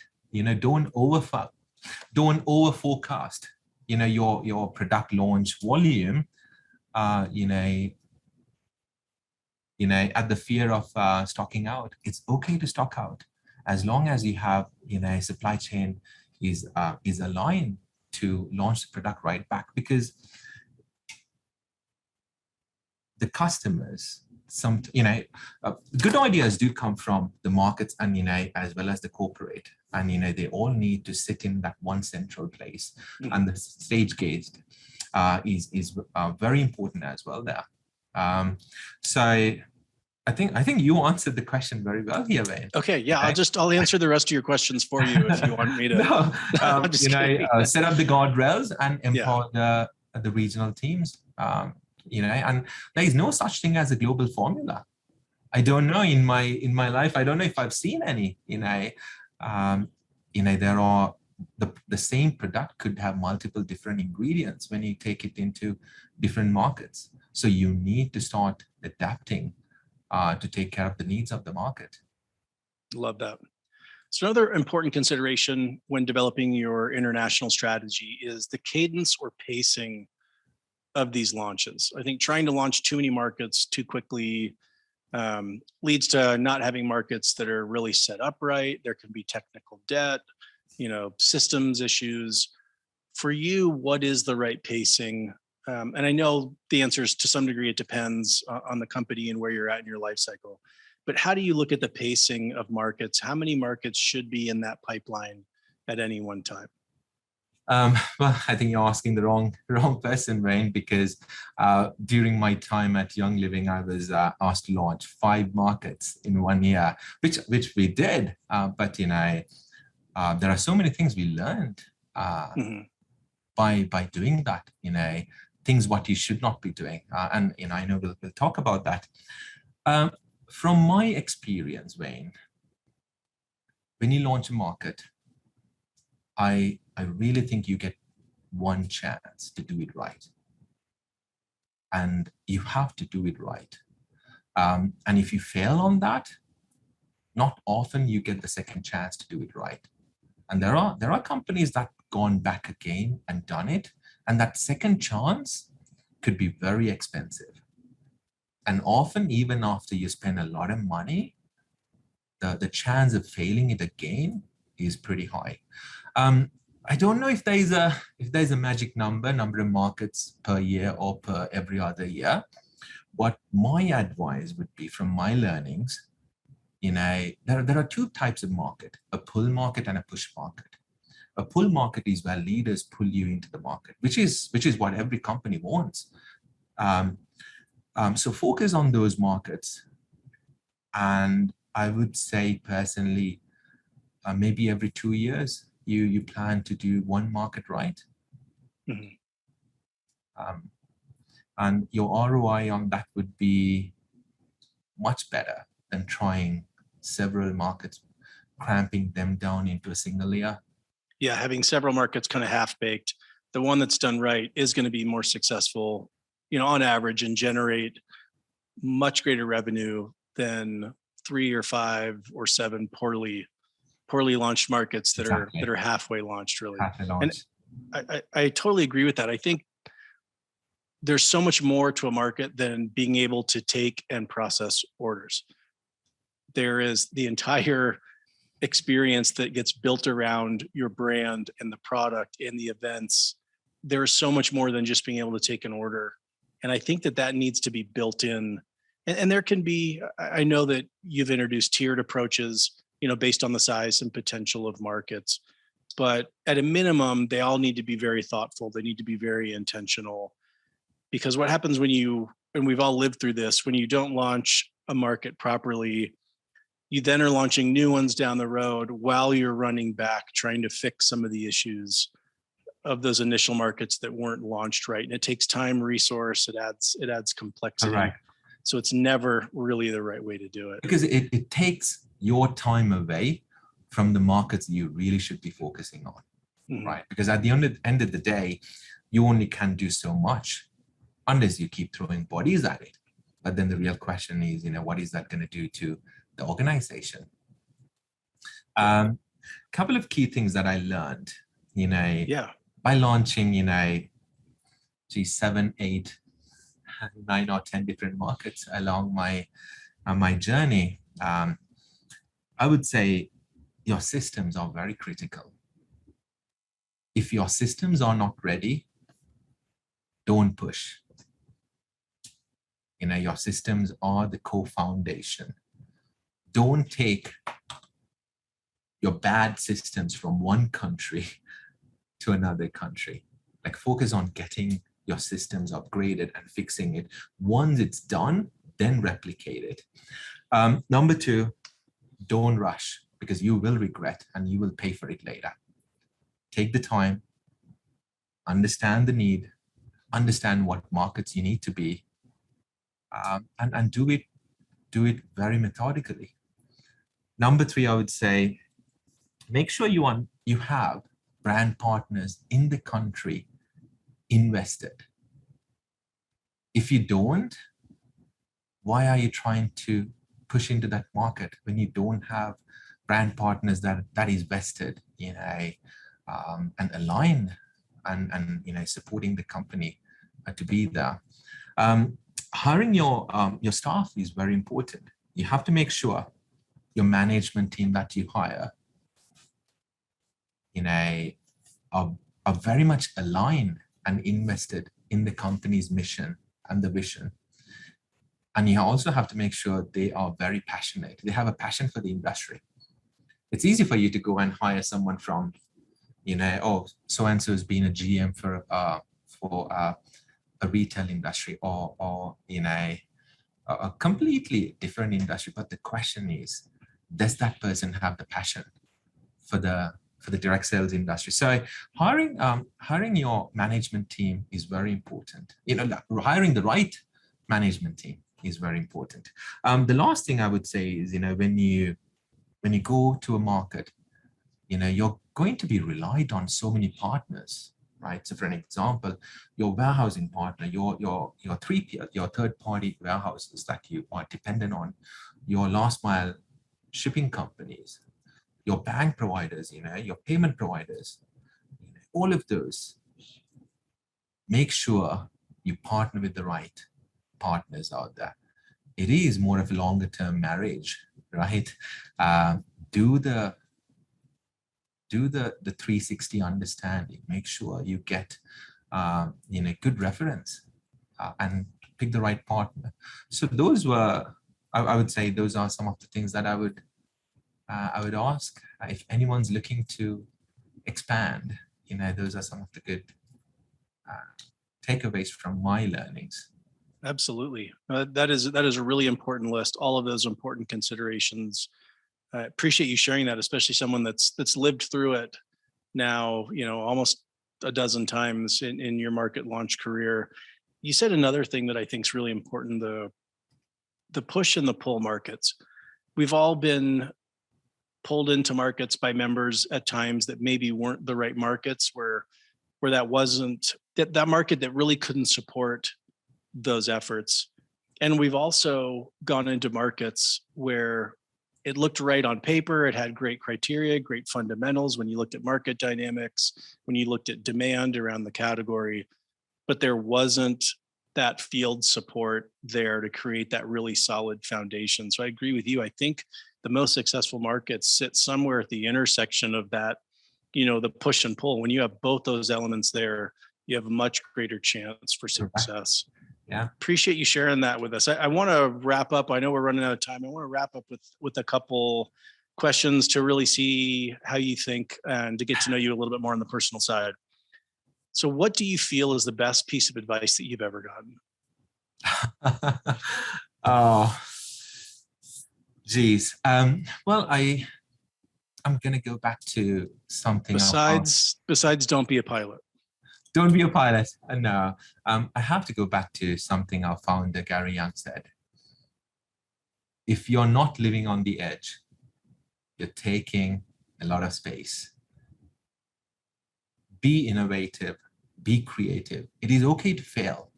don't over forecast, your product launch volume, at the fear of stocking out. It's okay to stock out as long as you have, supply chain is aligned to launch the product right back, because the customers, good ideas do come from the markets and, as well as the corporate, and, they all need to sit in that one central place. Mm-hmm. And the stage gate is very important as well there. So I think you answered the question very well here, Wayne. Okay, yeah, okay. I'll answer the rest of your questions for you if you want me to. No, set up the guardrails and empower the regional teams. And there is no such thing as a global formula. I don't know in my life. I don't know if I've seen any. There are the same product could have multiple different ingredients when you take it into different markets. So you need to start adapting to take care of the needs of the market. Love that. So another important consideration when developing your international strategy is the cadence or pacing of these launches. I think trying to launch too many markets too quickly leads to not having markets that are really set up right. There can be technical debt, systems issues. For you, what is the right pacing? And I know the answer is to some degree, it depends on the company and where you're at in your life cycle. But how do you look at the pacing of markets? How many markets should be in that pipeline at any one time? Well, I think you're asking the wrong person, Wayne, because during my time at Young Living, I was asked to launch 5 markets in 1 year, which we did. But there are so many things we learned by doing that. Things what you should not be doing, and I know we'll talk about that. From my experience, Wayne, when you launch a market, I really think you get one chance to do it right. And you have to do it right. And if you fail on that, not often you get the second chance to do it right. And there are companies that gone back again and done it. And that second chance could be very expensive. And often, even after you spend a lot of money, the chance of failing it again is pretty high. I don't know if there's a magic number of markets per year or per every other year. What my advice would be from my learnings, there are 2 types of market: a pull market and a push market. A pull market is where leaders pull you into the market, which is what every company wants. So focus on those markets, and I would say personally, maybe every 2 years. You plan to do 1 market right. Mm-hmm. And your ROI on that would be much better than trying several markets, cramping them down into a single year. Yeah, having several markets kind of half-baked, the one that's done right is going to be more successful, on average, and generate much greater revenue than 3 or 5 or 7 poorly launched markets that are halfway launched, really. And I totally agree with that. I think there's so much more to a market than being able to take and process orders. There is the entire experience that gets built around your brand and the product and the events. There is so much more than just being able to take an order. And I think that needs to be built in. And there can be, I know that you've introduced tiered approaches, based on the size and potential of markets. But at a minimum, they all need to be very thoughtful. They need to be very intentional. Because what happens and we've all lived through this, when you don't launch a market properly, you then are launching new ones down the road while you're running back, trying to fix some of the issues of those initial markets that weren't launched right. And it takes time, resource, it adds complexity. Correct. So it's never really the right way to do it. Because it takes your time away from the markets you really should be focusing on, right? Because at the end of the day, you only can do so much unless you keep throwing bodies at it. But then the real question is, what is that going to do to the organization? Couple of key things that I learned, by launching, 7, 8, 9 or 10 different markets along my journey. I would say your systems are very critical. If your systems are not ready, don't push. Your systems are the core foundation. Don't take your bad systems from one country to another country. Like, focus on getting your systems upgraded and fixing it. Once it's done, then replicate it. Number 2, don't rush, because you will regret and you will pay for it later. Take the time, understand the need, understand what markets you need to be, and do it very methodically. Number 3, I would say, make sure you have brand partners in the country invested. If you don't, why are you trying to push into that market when you don't have brand partners that is vested and aligned and supporting the company to be there? Hiring your staff is very important. You have to make sure your management team that you hire are very much aligned and invested in the company's mission and the vision. And you also have to make sure they are very passionate. They have a passion for the industry. It's easy for you to go and hire someone from, so-and-so has been a GM for a retail industry or in a completely different industry. But the question is, does that person have the passion for the direct sales industry? So hiring your management team is very important. Hiring the right management team is very important. The last thing I would say is, when you go to a market, you're going to be relied on so many partners, right? So for an example, your warehousing partner, your 3PL, your third-party warehouses that you are dependent on, your last mile shipping companies, your bank providers, your payment providers, all of those, make sure you partner with the right partners out there. It is more of a longer term marriage, right? Do the 360 understanding. Make sure you get good reference and pick the right partner. So those were, I would say, those are some of the things that I would ask if anyone's looking to expand. Those are some of the good takeaways from my learnings. Absolutely. That is a really important list. All of those important considerations. I appreciate you sharing that, especially someone that's lived through it now, almost a dozen times in your market launch career. You said another thing that I think is really important, the push and the pull markets. We've all been pulled into markets by members at times that maybe weren't the right markets, where that wasn't that market that really couldn't support those efforts. And we've also gone into markets where it looked right on paper. It had great criteria, great fundamentals when you looked at market dynamics, when you looked at demand around the category, but there wasn't that field support there to create that really solid foundation. So I agree with you. I think the most successful markets sit somewhere at the intersection of that, the push and pull. When you have both those elements there, you have a much greater chance for success. Yeah. Appreciate you sharing that with us. I want to wrap up. I know we're running out of time. I want to wrap up with a couple questions to really see how you think and to get to know you a little bit more on the personal side. So what do you feel is the best piece of advice that you've ever gotten? Oh, geez. Well, I'm going to go back to something besides don't be a pilot. Don't be a pilot. No, I have to go back to something our founder, Gary Young, said. If you're not living on the edge, you're taking a lot of space. Be innovative, be creative. It is okay to fail.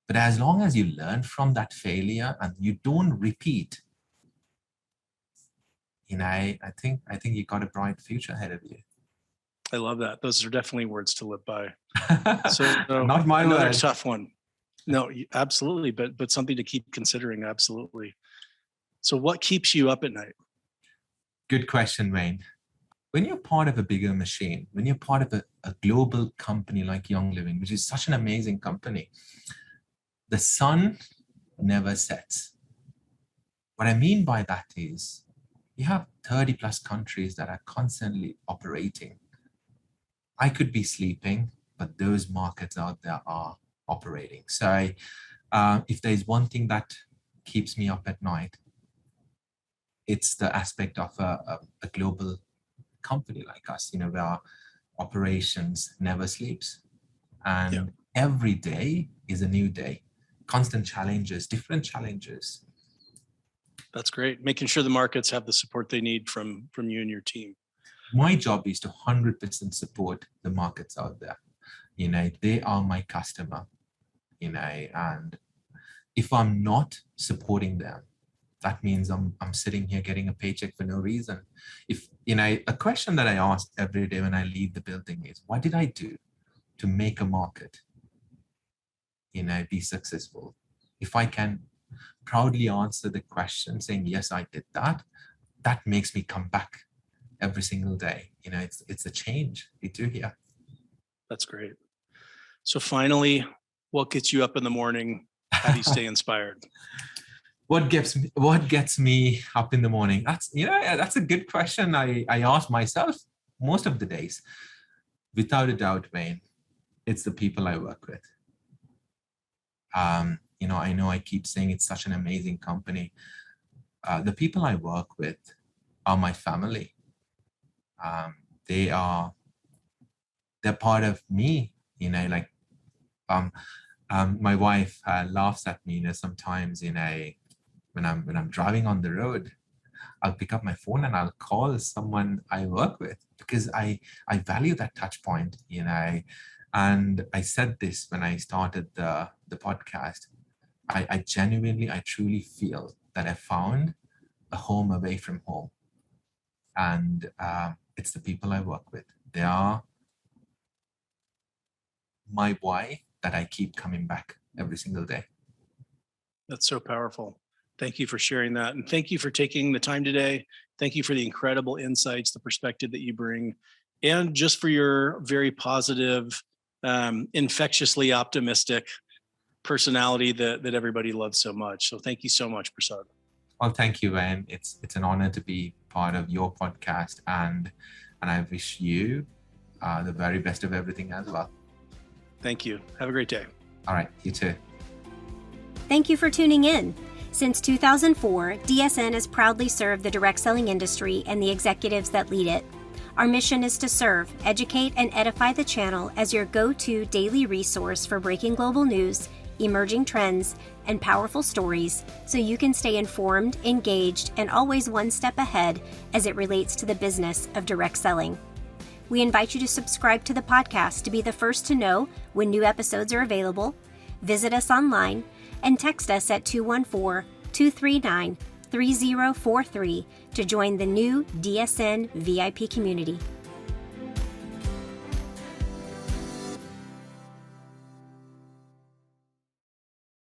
But as long as you learn from that failure and you don't repeat, I think you got a bright future ahead of you. I love that. Those are definitely words to live by. So not my another word. tough one. No, absolutely, but something to keep considering. Absolutely. So what keeps you up at night? Good question, Wayne. When you're part of a bigger machine, when you're part of a global company like Young Living, which is such an amazing company, the sun never sets. What I mean by that is you have 30 plus countries that are constantly operating. I could be sleeping, but those markets out there are operating. So if there's one thing that keeps me up at night, it's the aspect of a global company like us, where our operations never sleeps. And every day is a new day, constant challenges, different challenges. That's great. Making sure the markets have the support they need from you and your team. My job is to 100% support the markets out there. They are my customer, and if I'm not supporting them, that means I'm sitting here getting a paycheck for no reason. If, a question that I ask every day when I leave the building is, what did I do to make a market, be successful? If I can proudly answer the question saying, yes, I did that, that makes me come back every single day. It's a change we do here. That's great. So finally, what gets you up in the morning? How do you stay inspired? What gets me up in the morning? That's a good question. I ask myself most of the days. Without a doubt, Wayne, it's the people I work with. I know I keep saying it's such an amazing company. The people I work with are my family. They're part of me. My wife laughs at me. Sometimes when I'm driving on the road, I'll pick up my phone and I'll call someone I work with because I value that touch point, and I said this when I started the podcast. I truly feel that I found a home away from home, and it's the people I work with. They are my why that I keep coming back every single day. That's so powerful. Thank you for sharing that. And thank you for taking the time today. Thank you for the incredible insights, the perspective that you bring, and just for your very positive, infectiously optimistic personality that everybody loves so much. So thank you so much, Prasad. Well, thank you, Wayne. It's an honor to be part of your podcast, and I wish you the very best of everything as well. Thank you. Have a great day. All right, you too. Thank you for tuning in. Since 2004, DSN has proudly served the direct selling industry and the executives that lead it. Our mission is to serve, educate, and edify the channel as your go-to daily resource for breaking global news, emerging trends, and powerful stories so you can stay informed, engaged, and always one step ahead as it relates to the business of direct selling. We invite you to subscribe to the podcast to be the first to know when new episodes are available, visit us online, and text us at 214-239-3043 to join the new DSN VIP community.